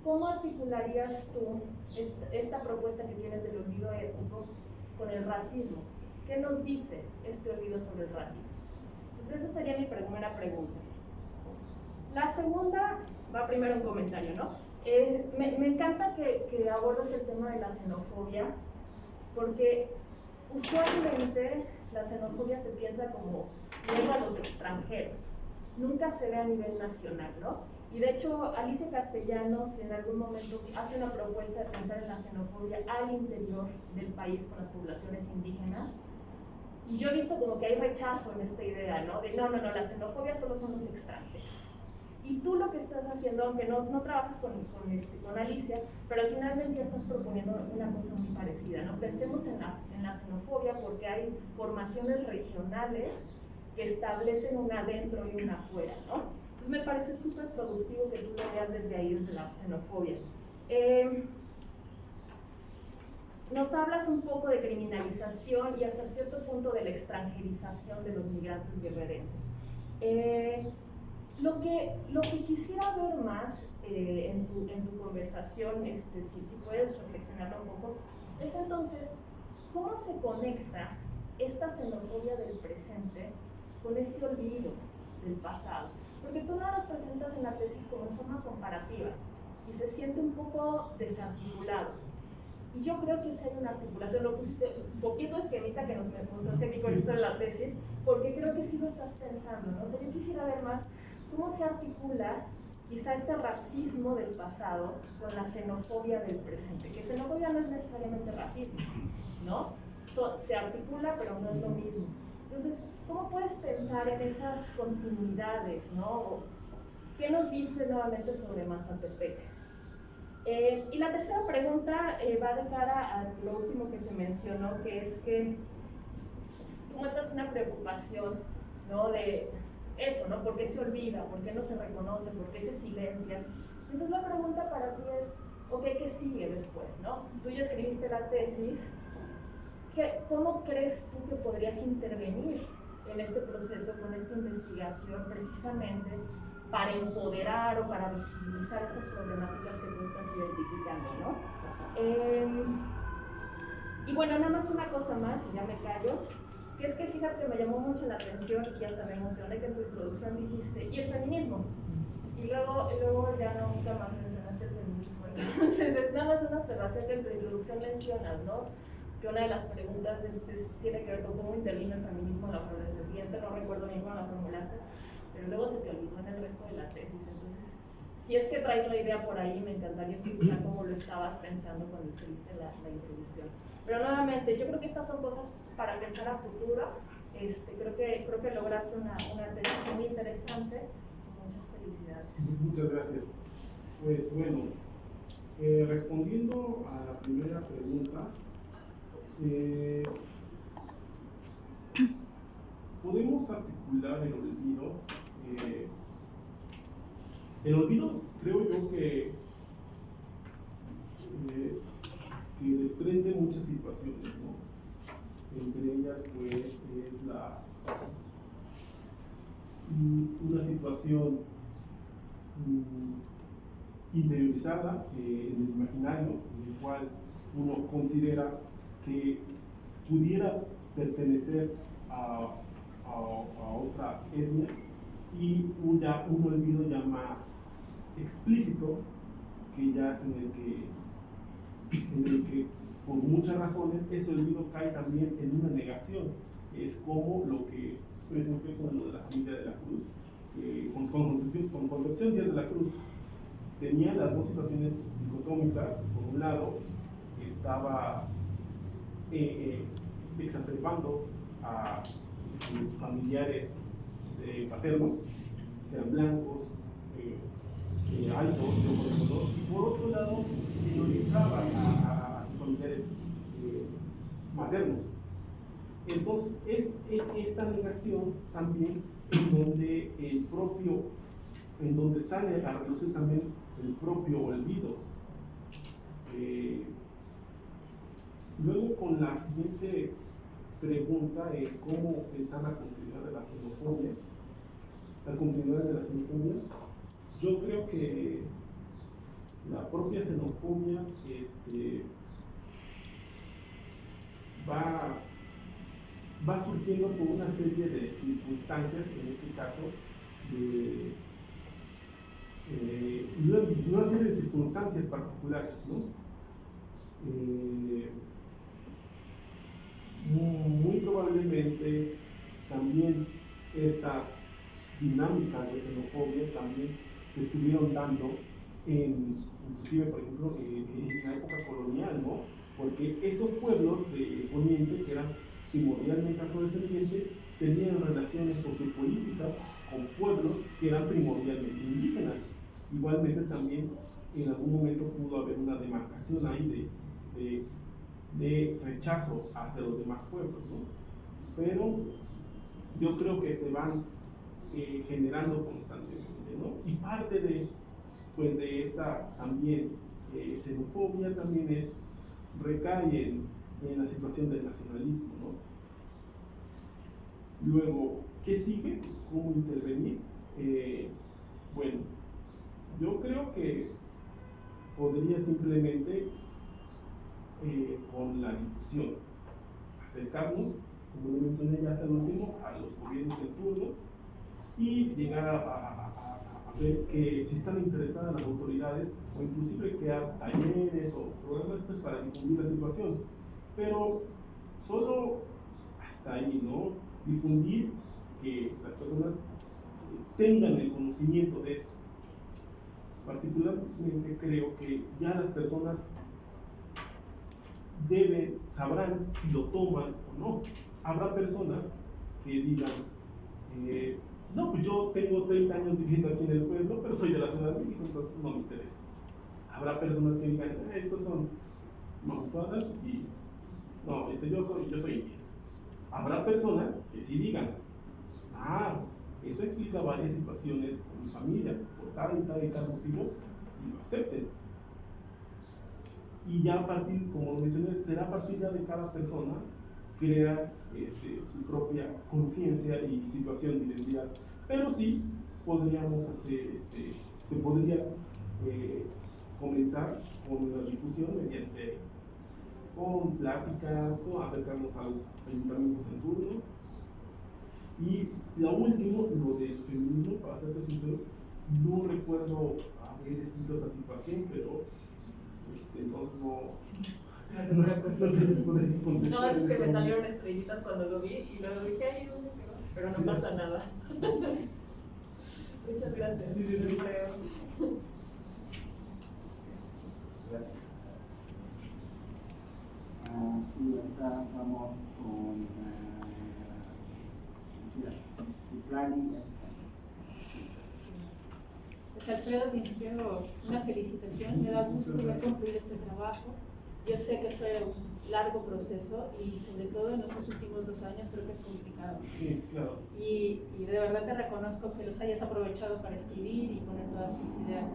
¿Cómo articularías tú esta propuesta que tienes del olvido étnico con el racismo? ¿Qué nos dice este olvido sobre el racismo? Entonces, esa sería mi primera pregunta. La segunda, va primero un comentario, ¿no? Me encanta que abordes el tema de la xenofobia, porque usualmente la xenofobia se piensa como miedo a los extranjeros, nunca se ve a nivel nacional, ¿no? Y de hecho, Alicia Castellanos en algún momento hace una propuesta de pensar en la xenofobia al interior del país con las poblaciones indígenas. Y yo he visto como que hay rechazo en esta idea, ¿no? De no, la xenofobia solo son los extranjeros. Y tú lo que estás haciendo, aunque no trabajas con Alicia, pero al final del día estás proponiendo una cosa muy parecida, ¿no? Pensemos en la xenofobia porque hay formaciones regionales que establecen una adentro y una afuera, ¿no? Entonces me parece súper productivo que tú lo veas desde ahí, desde la xenofobia. Nos hablas un poco de criminalización y hasta cierto punto de la extranjerización de los migrantes guerrerenses. Lo que quisiera ver más en tu conversación, si puedes reflexionarlo un poco, es entonces, ¿cómo se conecta esta xenofobia del presente con este olvido del pasado? Porque tú no los presentas en la tesis como en forma comparativa y se siente un poco desarticulado. Y yo creo que sí hay una articulación, lo pusiste un poquito esquemita que nos mostraste aquí con esto de la tesis, porque creo que sí lo estás pensando, ¿no? O sea, yo quisiera ver más cómo se articula quizá este racismo del pasado con la xenofobia del presente, que xenofobia no es necesariamente racismo, ¿no? Se articula, pero no es lo mismo. Entonces, ¿cómo puedes pensar en esas continuidades, ¿no? ¿Qué nos dice nuevamente sobre Mazatepec? Y la tercera pregunta va de cara a lo último que se mencionó, que es que, como esta es una preocupación, ¿no? De eso, ¿no? ¿Por qué se olvida? ¿Por qué no se reconoce? ¿Por qué se silencia? Entonces la pregunta para ti es, ok, ¿qué sigue después, no? Tú ya escribiste la tesis, ¿cómo crees tú que podrías intervenir en este proceso, con esta investigación, precisamente para empoderar o para visibilizar estas problemáticas que tú estás identificando, ¿no? Y bueno, nada más una cosa más, y ya me callo, que es que fíjate, me llamó mucho la atención y hasta me emocioné que en tu introducción dijiste, ¿y el feminismo? Y luego ya nunca más mencionaste el feminismo. Entonces, es nada más una observación que en tu introducción mencionas, ¿no? Que una de las preguntas tiene que ver con cómo intervino el feminismo en la flor de serpiente, no recuerdo bien cómo la formulaste, pero luego se te olvidó en el resto de la tesis. Entonces, si es que traes la idea por ahí, me encantaría escuchar cómo lo estabas pensando cuando escribiste la introducción. Pero nuevamente, yo creo que estas son cosas para pensar a futuro. Creo que lograste una tesis muy interesante. Muchas felicidades. Muchas gracias. Pues bueno, respondiendo a la primera pregunta, podemos articular el olvido. El olvido, creo yo que desprende muchas situaciones, ¿no? Entre ellas, pues, es una situación interiorizada en el imaginario, en el cual uno considera que pudiera pertenecer a otra etnia, y un olvido ya más explícito, que ya es en el que por muchas razones ese olvido cae también en una negación. Es como lo que, por ejemplo, con lo de la familia de la Cruz, con Concepción Díaz de la Cruz, tenía las dos situaciones dicotómicas. Por un lado, estaba exacerbando a sus familiares paternos, que eran blancos, altos, de ojos de color, y por otro lado, minorizaba a sus familiares maternos. Entonces, es esta negación también en donde sale a relucir también el propio olvido. Luego, con la siguiente pregunta, ¿cómo pensar la continuidad de la xenofobia? Yo creo que la propia xenofobia va surgiendo por una serie de circunstancias, en este caso, una serie de circunstancias particulares, ¿no? probablemente también estas dinámicas de xenofobia también se estuvieron dando inclusive, por ejemplo, en la época colonial, ¿no? Porque estos pueblos de Poniente, que eran primordialmente afrodescendientes, tenían relaciones sociopolíticas con pueblos que eran primordialmente indígenas. Igualmente también en algún momento pudo haber una demarcación ahí de rechazo hacia los demás pueblos, ¿no? Pero yo creo que se van generando constantemente, ¿no? Y parte de esta también xenofobia también recae en la situación del nacionalismo, ¿no? Luego, ¿qué sigue? ¿Cómo intervenir? Bueno, yo creo que podría simplemente con la difusión acercarnos, como lo mencioné ya hace el último, a los gobiernos en turno y llegar a ver que si están interesadas las autoridades o inclusive crear talleres o programas pues, para difundir la situación, pero solo hasta ahí, ¿no? Difundir que las personas tengan el conocimiento de esto. Particularmente creo que ya las personas sabrán si lo toman o no. Habrá personas que digan, no, pues yo tengo 30 años viviendo aquí en el pueblo, pero soy de la Ciudad de México, entonces no me interesa. Habrá personas que digan, estos son mamufadas y no, yo soy indígena. Habrá personas que sí digan, eso explica varias situaciones con mi familia, por tal y tal motivo, y lo acepten. Y ya a partir, como lo mencioné, será a partir ya de cada persona crear su propia conciencia y situación de identidad. Pero sí podríamos hacer, se podría comenzar con la difusión con pláticas, con acercarnos a los ayuntamientos en turno. Y lo último, lo del feminismo, para serte sincero, no recuerdo haber escrito esa situación, pero no, es que me salieron estrellitas cuando lo vi y luego dije, ay, ¿dónde quedó? Pero no pasa nada. Muchas gracias. Sí. Gracias. Sí, ahorita vamos con Citlali Sánchez. Pues Alfredo, primero una felicitación, me da gusto ver concluir este trabajo. Yo sé que fue un largo proceso y sobre todo en estos últimos 2 años creo que es complicado. Sí, claro. Y de verdad te reconozco que los hayas aprovechado para escribir y poner todas tus ideas.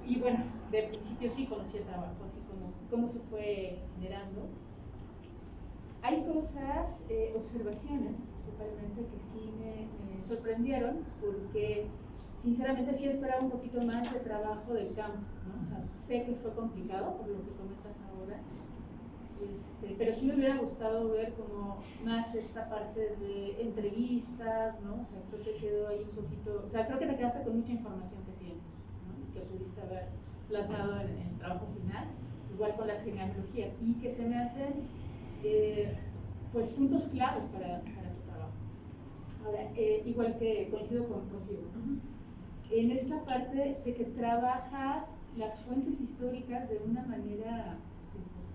Y bueno, de principio sí conocí el trabajo, así como cómo se fue generando. Hay cosas, observaciones, principalmente, que sí me sorprendieron, porque sinceramente sí esperaba un poquito más de trabajo del campo, ¿no? O sea, sé que fue complicado por lo que comentas ahora, pero sí me hubiera gustado ver como más esta parte de entrevistas, ¿no? O sea, creo que quedó ahí un poquito, o sea, creo que te quedaste con mucha información que tienes, ¿no? Que pudiste haber plasmado en el trabajo final, igual con las genealogías, y que se me hacen pues puntos claves para tu trabajo. Ahora, igual que coincido con Rocío, ¿no? En esta parte de que trabajas las fuentes históricas de una manera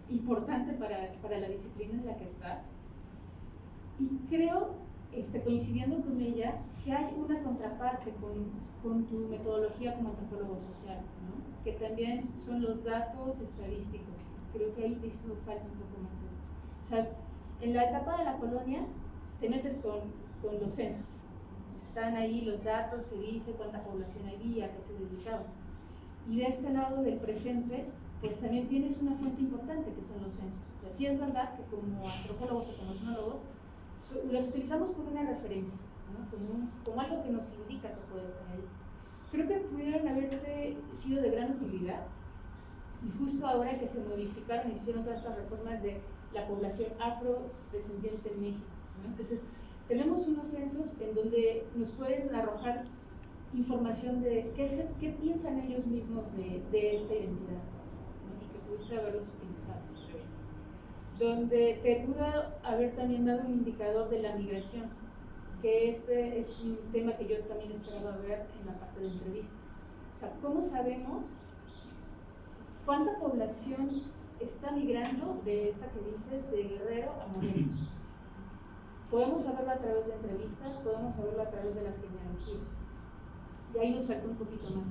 importante para la disciplina en la que estás, y creo, coincidiendo con ella, que hay una contraparte con tu metodología como antropólogo social, ¿no? Que también son los datos estadísticos. Creo que ahí te hizo falta un poco más eso. O sea, en la etapa de la colonia te metes con los censos. Están ahí los datos que dice cuánta población había, a qué se dedicaba. Y de este lado del presente, pues también tienes una fuente importante que son los censos. O sea, sí es verdad que como antropólogos o como etnólogos los utilizamos como una referencia, ¿no? como algo que nos indica que puede estar ahí. Creo que pudieron haberte sido de gran utilidad, y justo ahora que se modificaron y se hicieron todas estas reformas de la población afrodescendiente en México, ¿no? Entonces, tenemos unos censos en donde nos pueden arrojar información de qué piensan ellos mismos de esta identidad, ¿no? Y que pudiste haberlos utilizado. donde te pudo haber también dado un indicador de la migración, que este es un tema que yo también esperaba ver en la parte de entrevistas. O sea, ¿cómo sabemos cuánta población está migrando de esta que dices, de Guerrero a Morelos? Podemos saberlo a través de entrevistas, podemos saberlo a través de las genealogías. Y ahí nos falta un poquito más.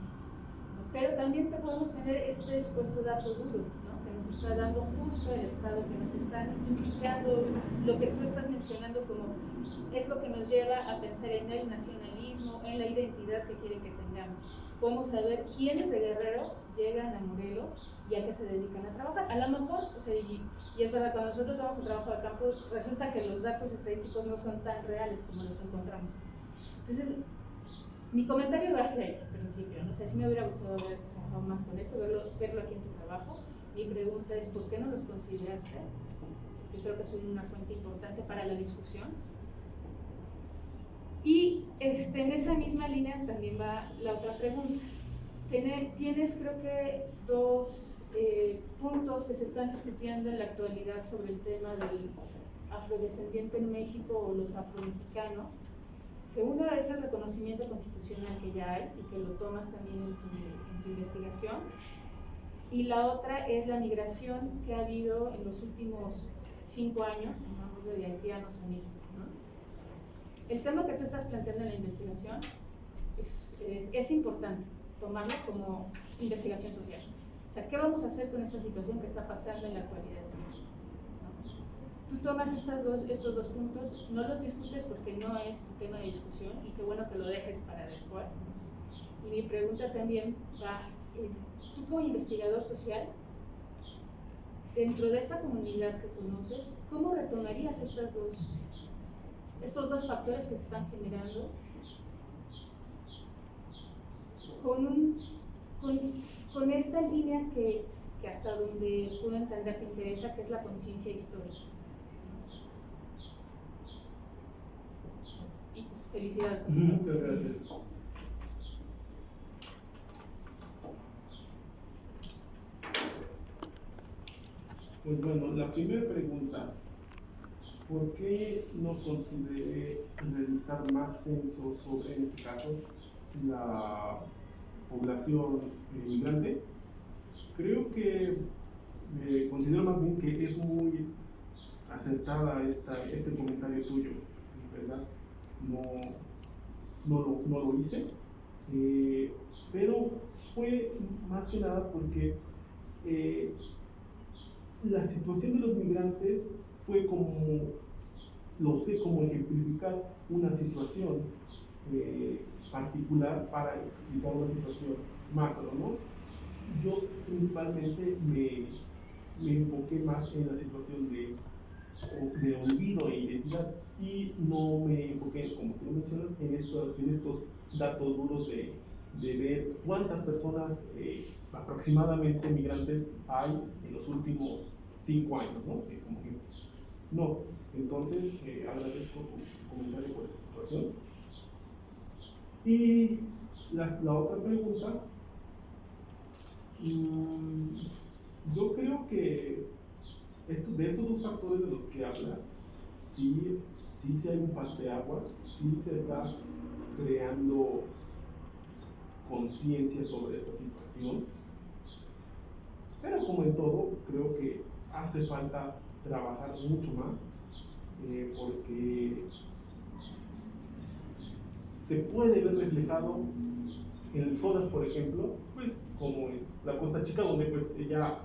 Pero también podemos tener este supuesto dato duro, ¿no? Que nos está dando justo el Estado, que nos está indicando lo que tú estás mencionando como es lo que nos lleva a pensar en el nacionalismo, en la identidad que quieren que tengamos. Podemos saber quiénes de Guerrero llegan a Morelos y a qué se dedican a trabajar. A lo mejor, o sea, y es verdad, cuando nosotros vamos a trabajo de campo, resulta que los datos estadísticos no son tan reales como los encontramos. Entonces, mi comentario va a ser, al principio, no sé, si me hubiera gustado ver trabajado más con esto, verlo aquí en tu trabajo. Mi pregunta es, ¿por qué no los consideraste? Yo creo que son una fuente importante para la discusión. Y en esa misma línea también va la otra pregunta. Tienes creo que dos puntos que se están discutiendo en la actualidad sobre el tema del afrodescendiente en México o los afromexicanos, que uno es el reconocimiento constitucional que ya hay y que lo tomas también en tu investigación, y la otra es la migración que ha habido en los últimos 5 años, de haitianos a México, ¿no? El tema que tú estás planteando en la investigación es importante tomarlo como investigación social. O sea, ¿qué vamos a hacer con esta situación que está pasando en la actualidad de México? ¿No? Tú tomas estos dos puntos, no los discutes porque no es tu tema de discusión, y qué bueno que lo dejes para después. Y mi pregunta también va, tú como investigador social, dentro de esta comunidad que conoces, ¿cómo retomarías estos dos factores que se están generando con esta línea que hasta donde puedo entender te interesa, que es la conciencia histórica? Y pues felicidades. Muchas gracias. Pues bueno, la primera pregunta, ¿por qué no consideré realizar más censos sobre, en este caso, la población migrante? Creo que considero más bien que es muy acertada este comentario tuyo, ¿verdad? No lo hice, pero fue más que nada porque la situación de los migrantes fue como, lo sé como ejemplificar una situación particular para explicar una situación macro, ¿no? Yo principalmente me enfoqué más en la situación de olvido e identidad, y no me enfoqué, como tú mencionas, en estos datos duros de ver cuántas personas aproximadamente migrantes hay en los últimos 5 años, ¿no? No, entonces agradezco tu comentario por esta situación. Y la otra pregunta, yo creo que de estos dos factores de los que habla, sí hay un parteaguas, sí se está creando conciencia sobre esta situación, pero como en todo, creo que hace falta trabajar mucho más, porque se puede ver reflejado en zonas, por ejemplo, pues como en la Costa Chica, donde pues ya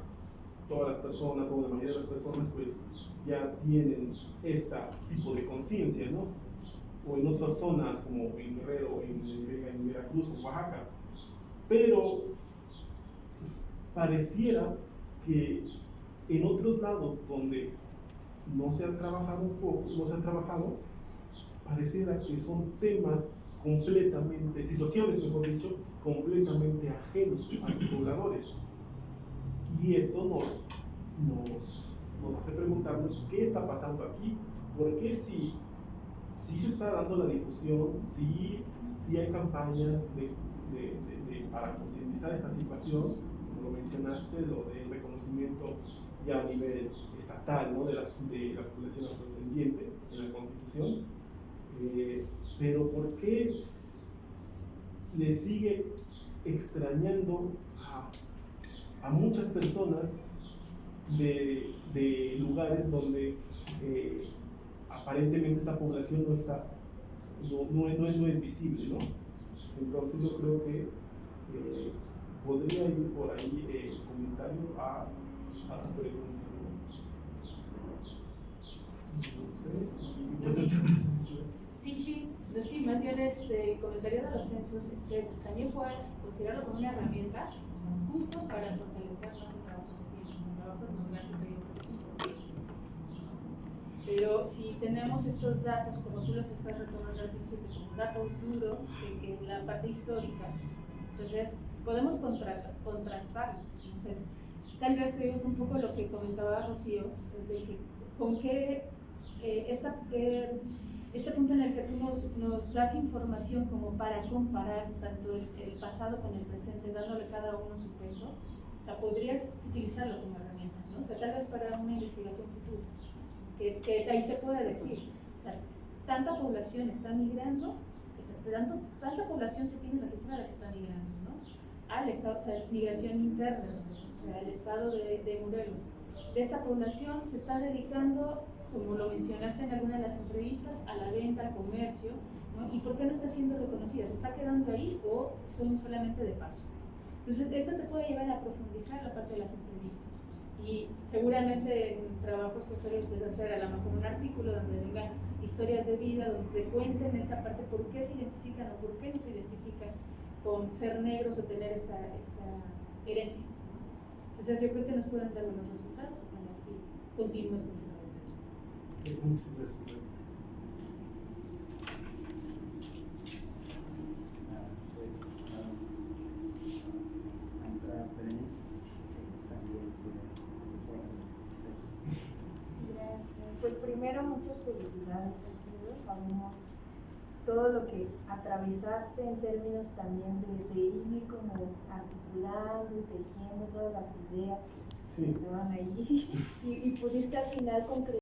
todas las personas, o la mayoría de las personas, pues ya tienen este tipo de conciencia, ¿no? O en otras zonas como en Guerrero, en Veracruz o Oaxaca. Pero pareciera que en otros lados donde no se ha trabajado, pareciera que son temas completamente, situaciones, mejor dicho, completamente ajenos a los pobladores. Y esto nos hace preguntarnos qué está pasando aquí, porque si se está dando la difusión, si hay campañas para concientizar esta situación, como lo mencionaste, lo del reconocimiento ya a nivel estatal, ¿no? de la población afrodescendiente en la Constitución, pero ¿por qué le sigue extrañando a muchas personas de lugares donde aparentemente esta población no es visible, ¿no? Entonces yo creo que podría ir por ahí el comentario a tu pregunta, ¿no? Sí, más bien el comentario de los censos es que también puedes considerarlo como una herramienta, o sea, justo para fortalecer más el trabajo que tienes, el trabajo etnográfico y el procesamiento. Pero si tenemos estos datos, como tú los estás retomando al principio, como datos duros de la parte histórica, entonces podemos contrastarlos. Entonces, tal vez te digo un poco lo que comentaba Rocío, desde que con qué este punto en el que tú nos das información como para comparar tanto el pasado con el presente, dándole cada uno su peso, o sea, podrías utilizarlo como herramienta, ¿no? O sea, tal vez para una investigación futura, que ahí te pueda decir, o sea, tanta población está migrando, o sea, tanta población se tiene registrada que está migrando, ¿no? Al estado, o sea, migración interna, o sea, al estado de Morelos. De esta población se está dedicando, como lo mencionaste en alguna de las entrevistas, a la venta, al comercio, ¿no? ¿Y por qué no está siendo reconocida? ¿Se está quedando ahí o son solamente de paso? Entonces, esto te puede llevar a profundizar la parte de las entrevistas. Y seguramente en trabajos posteriores puedes hacer a lo mejor un artículo donde vengan historias de vida, donde te cuenten esta parte, por qué se identifican o por qué no se identifican con ser negros o tener esta herencia. Entonces, yo creo que nos pueden dar buenos resultados para así continúes con tu Pues primero, muchas felicidades a todos. Sabemos todo lo que atravesaste en términos también de ir como articulando y tejiendo todas las ideas que estaban ahí y pudiste al final concretar.